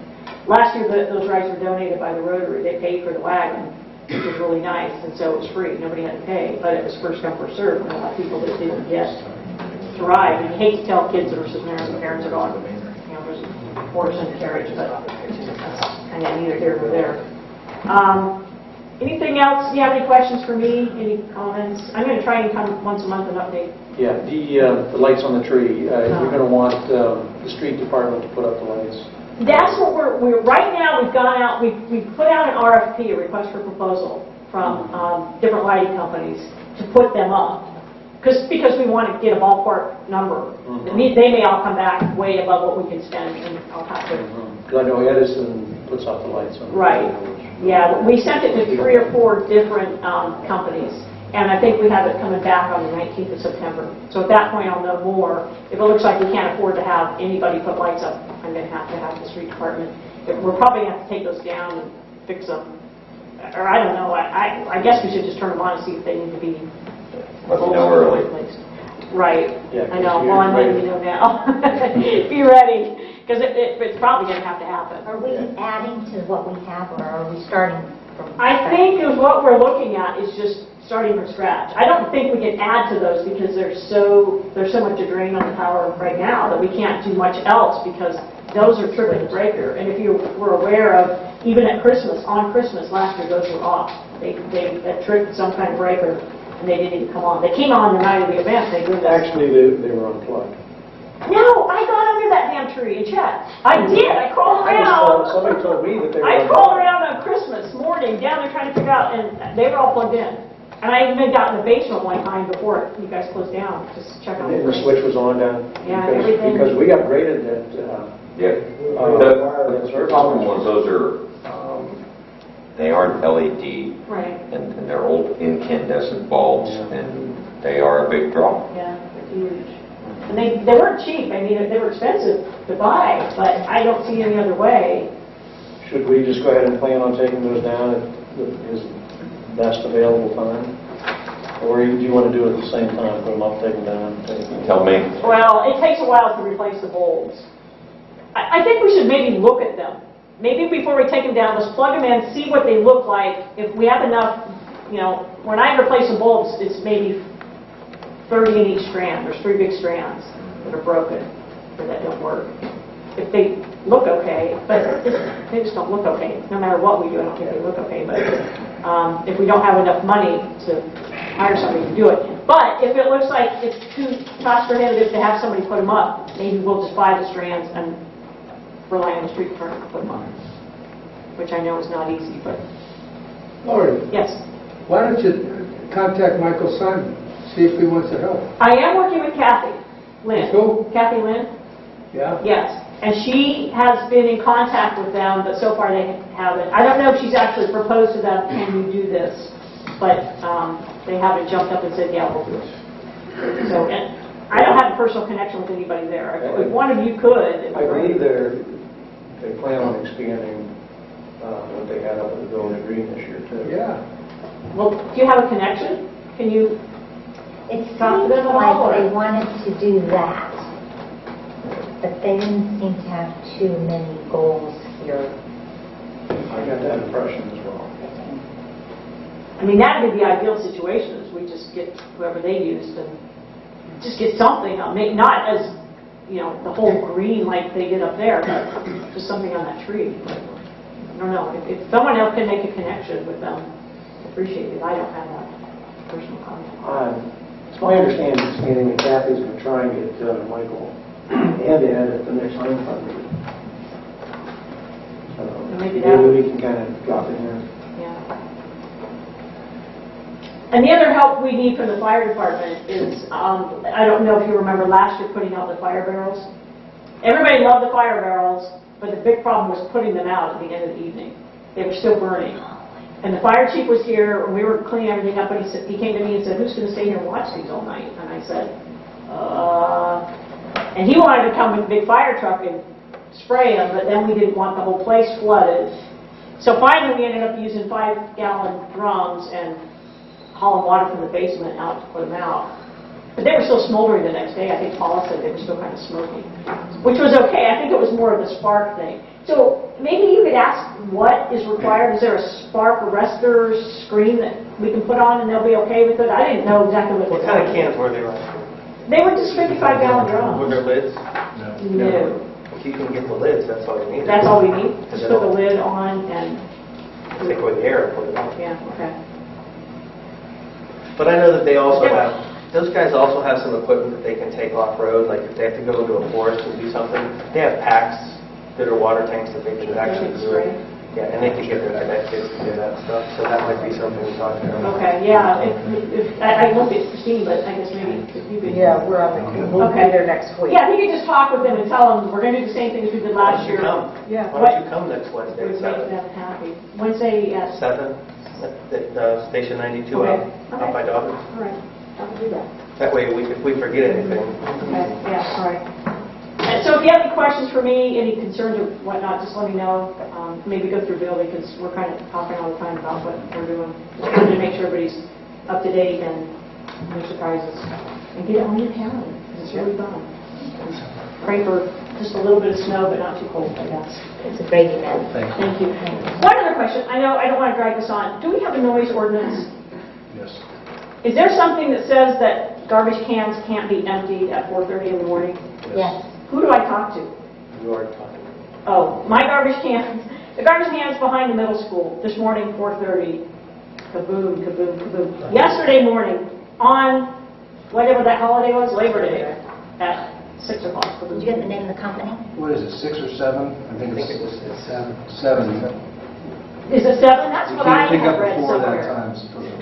last year those rides were donated by the Rotary. They paid for the wagon, which was really nice, and so it was free. Nobody had to pay, but it was first come, first served, and a lot of people that didn't get to ride. And you hate to tell kids that are sitting there and the parents are going, there's a horse and a carriage, but kind of neither here nor there. Anything else? Do you have any questions for me? Any comments? I'm going to try and come once a month and update. Yeah, the lights on the tree, you're going to want the street department to put up the lights. That's what we're right now. We've gone out. We've put out an RFP, a request for proposal, from different lighting companies to put them up, because we want to get a ballpark number. They may all come back way above what we can spend, and I'll have to. Because I know Edison puts out the lights on. Right. Yeah, we sent it to 3 or 4 different companies, and I think we have it coming back on the 19th of September. So at that point, I'll know more. If it looks like we can't afford to have anybody put lights up, I'm going to have the street department. We're probably going to have to take those down and fix them. Or I don't know. I guess we should just turn them on and see if they need to be replaced. Right. Yeah, I know. Well, I'm letting you know now. Be ready. Because it's probably going to have to happen. Are we adding to what we have, or are we starting from I scratch? think what we're looking at is just starting from scratch. I don't think we can add to those because there's so much to drain on the power right now that we can't do much else, because those are tripping the breaker. And if you were aware of, even at Christmas, on Christmas last year, those were off. They tripped some kind of breaker, and they didn't even come on. They came on the night of the event. They did that. Actually, they were unplugged. No, I got under that damn tree and checked. I did. I crawled around. Somebody told me that they were I unplugged. crawled around on Christmas morning down there trying to figure out, and they were all plugged in. And I even got in the basement one time before you guys closed down, just to check on And the switch was on down. Yeah, because, everything. Because we got graded at. Yeah. The problem was those are, they aren't LED, Right. and they're old incandescent bulbs, and they are a big draw. Yeah, they're huge. And they weren't cheap, I mean, they were expensive to buy, but I don't see any other way. Should we just go ahead and plan on taking those down at his best available time? Or do you want to do it at the same time, put them up, take them down? Tell me. Well, it takes a while to replace the bulbs. I think we should maybe look at them. Maybe before we take them down, let's plug them in, see what they look like. If we have enough, you know, when I replace the bulbs, it's maybe 30 in each strand. There's 3 big strands that are broken or that don't work. If they look okay, but they just don't look okay. No matter what we do, I don't think they look okay. But if we don't have enough money to hire somebody to do it. But if it looks like it's too cost prohibitive to have somebody put them up, maybe we'll just buy the strands and rely on the street department to put them on, which I know is not easy, but... Lori, Yes. why don't you contact Michael Simon, see if he wants to help? I am working with Kathy Lynn. Who? Kathy Lynn? Yeah? Yes. And she has been in contact with them, but so far they haven't. I don't know if she's actually proposed to them, can you do this? But they haven't jumped up and said, yeah, we'll do it. So, and I don't have a personal connection with anybody there. If one of you could, it'd be I great. believe they plan on expanding what they had up at the Village Green this year, too. Yeah. Well, do you have a connection? Can you It talk to seems them at all? like or- they wanted to do that, but they didn't seem to have too many goals here. I got that impression as well. I mean, that would be the ideal situation, is we just get whoever they used and just get something, not as, you know, the whole green like they did up there, but just something on that tree. I don't know, if someone else can make a connection with them, appreciate it. I don't have that personal contact. It's my understanding that Kathy's been trying to get Michael and Ed at the next home fund meeting. Maybe Maybe we can kind of drop in here. Yeah. And the other help we need from the fire department is, I don't know if you remember last year putting out the fire barrels. Everybody loved the fire barrels, but the big problem was putting them out at the end of the evening. They were still burning. And the fire chief was here, and we were cleaning everything up, and he came to me and said, who's going to stay here and watch these all night? And I said, and he wanted to come with a big fire truck and spray them, but then we didn't want the whole place flooded. So finally we ended up using 5-gallon drums and hauling water from the basement out to put them out. But they were still smoldering the next day. I think Paula said they were still kind of smoky, which was okay. I think it was more of the spark thing. So maybe you could ask what is required. Is there a spark arrestor screen that we can put on and they'll be okay with it? I didn't know exactly what What they kind of were. cans were they like? They were just 55-gallon drums. Were there lids? No. If you can get the lids, that's all you need. That's all we need? Just put the lid on and, Take away the air and put it out. yeah, okay. But I know that they also have, those guys also have some equipment that they can take off-road, like if they have to go into a forest and do something, they have packs that are water tanks that they can actually do it. Yeah, and they can get their connected to do that stuff, so that might be something we talk about. Okay, yeah, I looked at Christine, but I guess maybe if you could. Yeah, we're on the, we'll be Okay. there next week. Yeah, if you could just talk with them and tell them, we're going to do the same thing as we did Why last don't you year. come? Yeah. Why don't you come next Wednesday Would at make 7? them happy. Wednesday, yes. 7, at Station 92 Okay. up by Dobbins. All right, I will do that. That way, if we forget anything. Okay, yeah, all right. And so if you have any questions for me, any concerns or whatnot, just let me know. Maybe go through Bill, because we're kind of talking all the time about what we're doing. Just wanted to make sure everybody's up to date and no surprises. And get it on your calendar, because it's really fun. Pray for just a little bit of snow, but not too cold, I guess. It's a great event. Thank you. One other question. I know I don't want to drag this on. Do we have a noise ordinance? Yes. Is there something that says that garbage cans can't be emptied at 4:30 in the morning? Yes. Who do I talk to? You are talking. Oh, my garbage cans. The garbage cans behind the middle school this morning, 4:30. Kaboom, kaboom, kaboom. Yesterday morning, on whatever that holiday was, Labor Day, at 6 o'clock. Did you get the name of the company? What is it, 6 or 7? I think it was 7. 7. Is it 7? That's You what I can't pick have up read before that somewhere. time. Supposedly.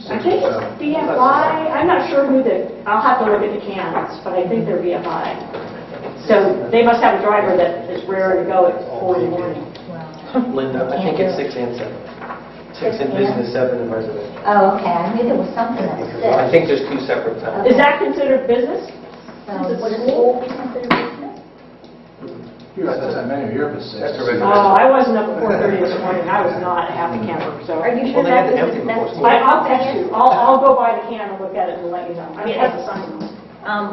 I think it's BFI. I'm not sure who I'll have to look at the cans, but I think they're BFI. So they must have a driver that is raring to go at 4 in the morning. Linda, I think it's 6 and 7. 6 in business, 7 in residential. Oh, okay, I knew there was something that was I said. think there's 2 separate times. Is that considered business? Would a school be considered business? That's that many, you're up at 6. That's terrific. I wasn't up at 4:30 this morning, I was not a happy camper, so. Are you sure that was necessary? I'll text you, I'll go by the can and look at it and let you know. I mean, it has a sign.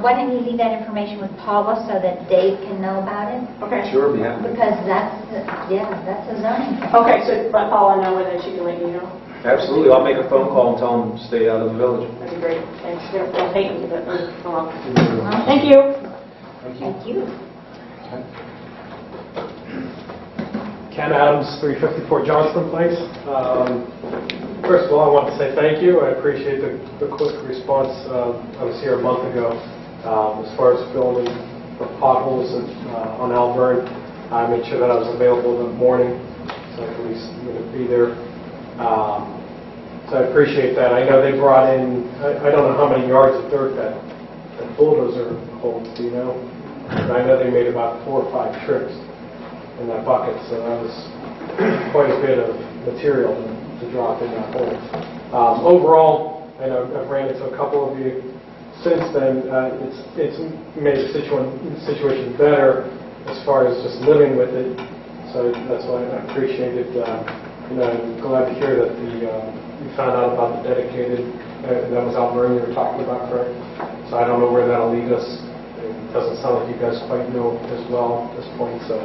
Why don't you leave that information with Paula so that Dave can know about it? Okay. Sure, be happy. Because that's a zoning thing. Okay, so let Paula know and then she can let you know. Absolutely, I'll make a phone call and tell them to stay out of the village. That'd be great. Thanks. They'll hate me, but, thank you. Thank you. Ken Adams, 354 Johnston Place. First of all, I want to say thank you. I appreciate the quick response. I was here a month ago. As far as filling the potholes on Alvern, I made sure that I was available in the morning so I could at least be there. So I appreciate that. I know they brought in, I don't know how many yards of dirt that bulldozer holds, do you know? But I know they made about 4 or 5 trips in that bucket, so that was quite a bit of material to drop in that hole. Overall, I know I've ran into a couple of you since then. It's made the situation better as far as just living with it, so that's why I appreciate it. I'm glad to hear that you found out about the dedicated, that was Alvern you were talking about, correct? So I don't know where that'll lead us. It doesn't sound like you guys quite know as well at this point, so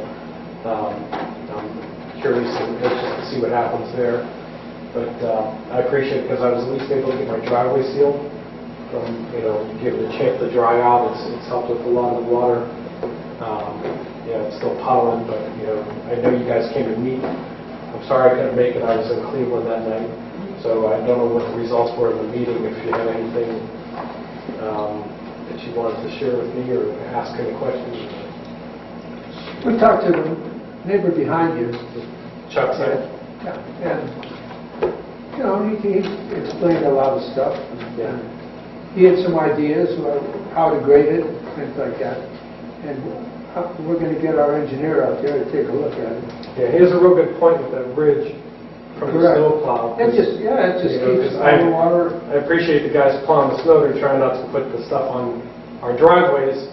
I'm curious and anxious to see what happens there. But I appreciate it because I was at least able to get my driveway sealed from, give it a chance to dry out. It's helped with a lot of the water. It's still puddling, but, I know you guys came to meet. I'm sorry I couldn't make it. I was in Cleveland that night. So I don't know what the results were of the meeting, if you had anything that you wanted to share with me or ask any questions. We talked to the neighbor behind you. Chuck said? Yeah, and, he explained a lot of stuff. Yeah. He had some ideas about how to grade it, things like that. And we're going to get our engineer out there to take a look at it. Yeah, he has a real good point with that ridge from the snowplow. It just keeps the water. I appreciate the guys plowing the snow. They're trying not to put the stuff on our driveways,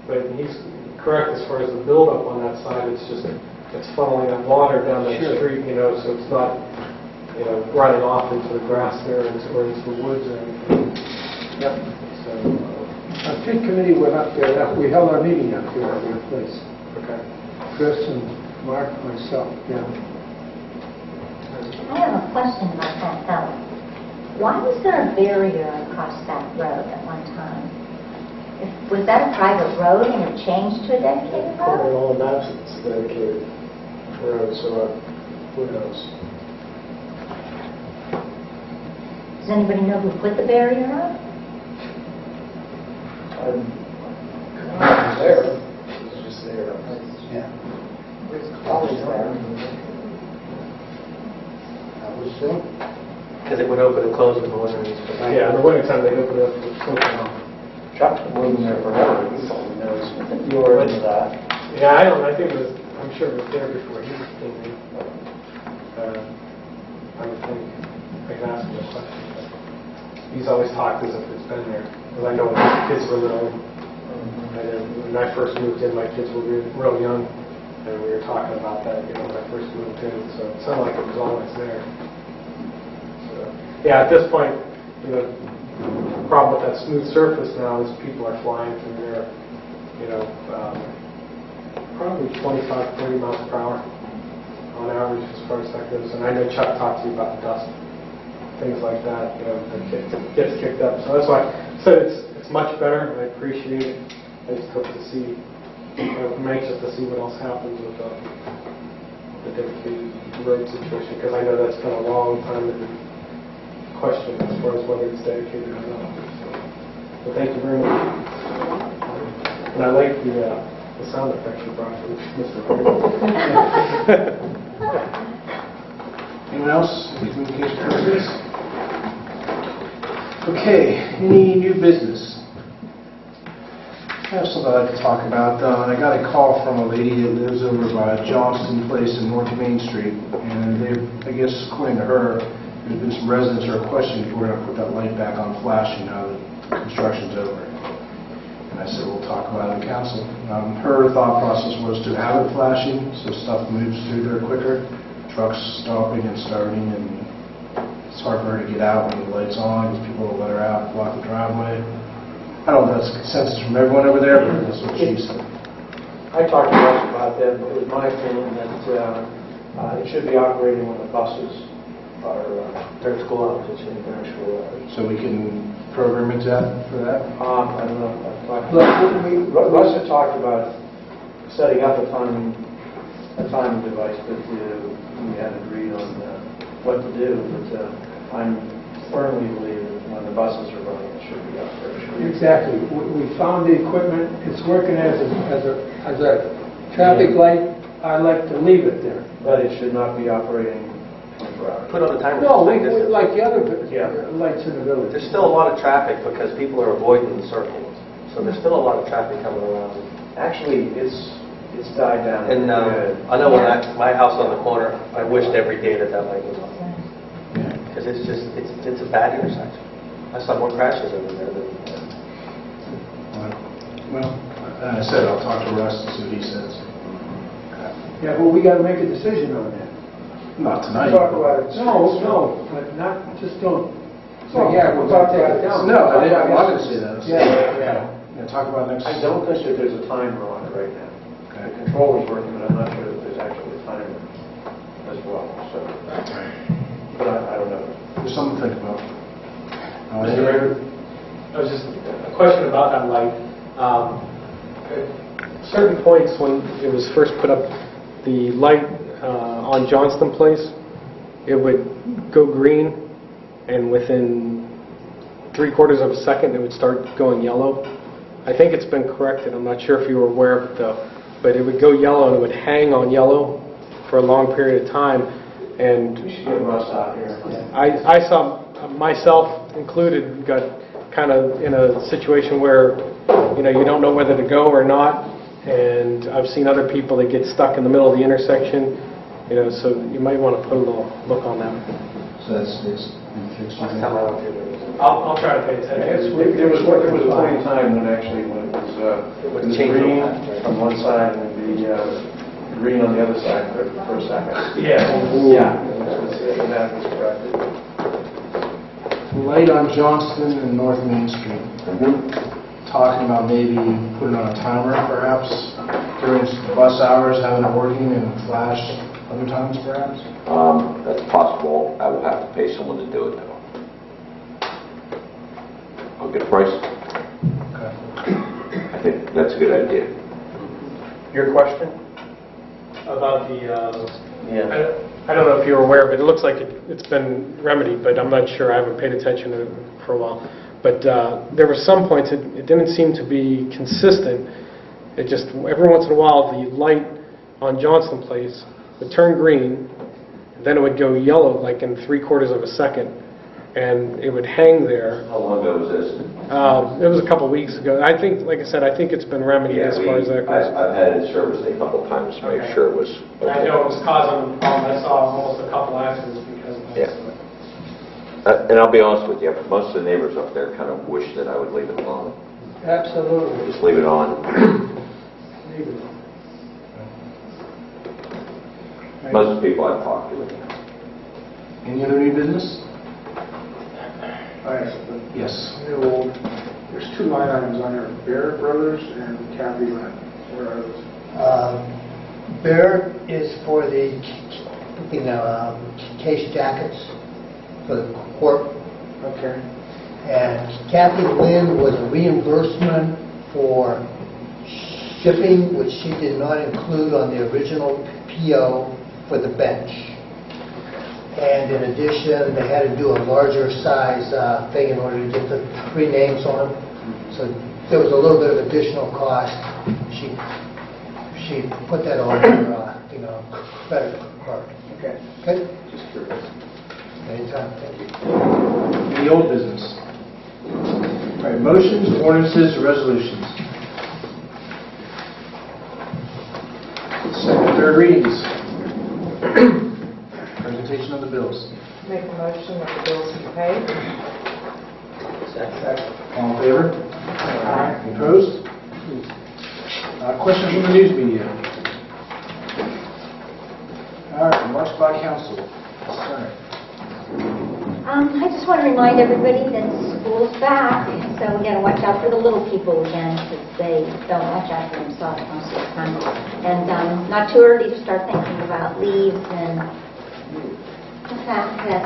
but he's correct as far as the buildup on that side. It's funneling that water down that street, so it's not, running off into the grass there or into the woods or anything. Yep. So, our tree committee went up there. We held our meeting up here at their place. Okay. Chris and Mark, myself, yeah. I have a question about that, though. Why was there a barrier across that road at one time? Was that a private road and it changed to a dedicated road? According to all the maps, it's a dedicated road, so who knows? Does anybody know who put the barrier up? There. It's just there. Yeah. It's always there. I would assume. Because it would open and close in the winter. Yeah, in the wintertime they open it up for smoking. Chuck's been living there forever. He probably knows. You were into that. Yeah, I think I'm sure it was there before he was thinking. I would think I can ask him a question. He's always talked as if it's been there. Because I know when his kids were little, when I first moved in, my kids were real young, and we were talking about that, when I first moved in. So it sounded like it was always there. So, yeah, at this point, the problem with that smooth surface now is people are flying through there, probably 25, 30 miles per hour on average as far as that goes. And I know Chuck talked to you about the dust, things like that, that gets kicked up. So that's why I said it's much better, and I appreciate it. I just hope to see, I'm anxious to see what else happens with the dedicated road situation, because I know that's been a long time to be questioned as far as whether it's dedicated or not. So thank you very much. And I like the sound effects you brought from Mr. Hurd. Anyone else? Any communication purposes? Okay, any new business? I have something I'd like to talk about. I got a call from a lady that lives over by Johnston Place in North Main Street, and I guess according to her, there's been some residents who are questioning if we're going to put that light back on flashing now that construction's over. And And I said, we'll talk about it in council. Her thought process was to have it flashing, so stuff moves through there quicker, trucks stopping and starting, and it's hard for her to get out when the light's on, because people will let her out, block the driveway. I don't know if that's consensus from everyone over there, but that's what she said. I talked to Russ about that, but it was my opinion that it should be operating when the buses are their school hours, it should be their school hours. So we can program into that for that? I don't know. Russ had talked about setting up a timing device, but we hadn't agreed on what to do. But I'm firmly believe that when the buses are running, it should be operational. Exactly. We found the equipment, it's working as a traffic light. I like to leave it there. But it should not be operating 24 hours. Put on the timer. No, like the other Yeah. lights in the village. There's still a lot of traffic because people are avoiding the circles. So there's still a lot of traffic coming around. Actually, it's died down. And I know when my house on the corner, I wished every day that light was on. Because it's a bad intersection. I saw more crashes over there than... Well, I said I'll talk to Russ and see what he says. Yeah, but we got to make a decision on that. Not tonight. Talk about it. No, but not, just don't say, yeah, we're going to take it down. No, I didn't want to say that. Yeah. Talk about next. I don't think that there's a timer on it right now. Okay. The controller's working, but I'm not sure that there's actually a timer as well. So, but I don't know. There's something to think about. Mr. Mayor, was just a question about that light. At certain points when it was first put up, the light on Johnston Place, it would go green, and within 3/4 of a second, it would start going yellow. I think it's been corrected. I'm not sure if you were aware of it, though. But it would go yellow, and it would hang on yellow for a long period of time. And We should get Russ out here. I saw, myself included, got kind of in a situation where, you don't know whether to go or not. And I've seen other people that get stuck in the middle of the intersection, so you might want to put a little look on that. So that's fixed. I'll try to pay attention. There was a point in time when it was green on one side and the green on the other side for a second. Yeah. That was corrected. Light on Johnston and North Main Street. Talking about maybe putting on a timer, perhaps, during bus hours, having it working and flash other times, perhaps? That's possible. I will have to pay someone to do it, though. I'll get a price. Okay. I think that's a good idea. Your question? About the, I don't know if you're aware of it. It looks like it's been remedied, but I'm not sure. I haven't paid attention to it for a while. But there were some points it didn't seem to be consistent. It just, every once in a while, the light on Johnston Place would turn green, then it would go yellow, like in 3/4 of a second, and it would hang there. How long ago was this? It was a couple weeks ago. I think, like I said, I think it's been remedied as far as that goes. I've had it serviced a couple times to make sure it was okay. I know it was causing a problem. I saw almost a couple accidents because of that. Yeah. And I'll be honest with you, most of the neighbors up there kind of wish that I would leave it alone. Absolutely. Just leave it on. Most of the people I've talked to. Any other new business? Yes. There's 2 line items on here, Bear Brothers and Kathy Lynn. Where are those? Bear is for the, case jackets for the court. Okay. And Kathy Lynn was a reimbursement for shipping, which she did not include on the original PO for the bench. And in addition, they had to do a larger size thing in order to get the 3 names on them. So there was a little bit of additional cost. She put that on her, credit card. Okay. Okay? Just curious. Anytime. Thank you. Any old business? All right, motions, ordinances, resolutions. Second, third readings. Presentation of the bills. Make a motion that the bills be paid. All in favor? Aye. Opposed? Questions from the news media? All right, remarks by council. Sorry. I just want to remind everybody that school's back, so we got to watch out for the little people again, because they don't watch out for themselves most of the time. And not too early to start thinking about leaves and the fact that,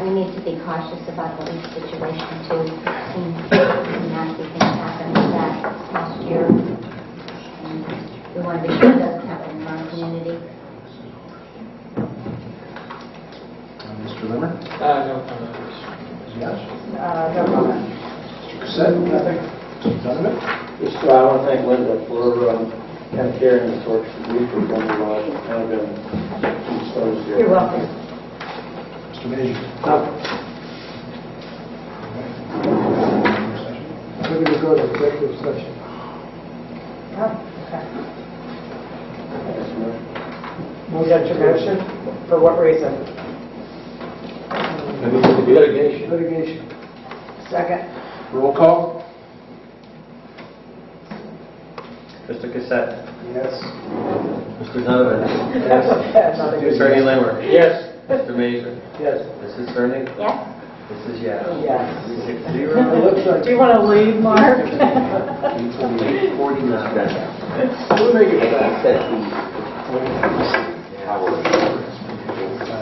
we need to be cautious about the leaf situation too. Some nasty things happened with that last year. And we want to be sure it doesn't happen in our community. Mr. Limmer? No comment. Yes. No comment. Mr. Cassett? Nothing. Mr. Donovan? Just, I want to thank Linda for kind of carrying the torch for me for one of our kind of been exposed here. You're welcome. Mr. Major? We're going to go to executive session. Oh, okay. We'll get your motion. For what reason? Litigation. Litigation. Second. Roll call? Mr. Cassett. Yes. Mr. Donovan. That's okay. Not a good- Attorney Limmer. Yes. Mr. Major. Yes. Mrs. Cerny. Yes? Mrs. Yap. Yes. 360. It looks like Do you want to leave, Mark? 8:49. we'll make it back. Said he-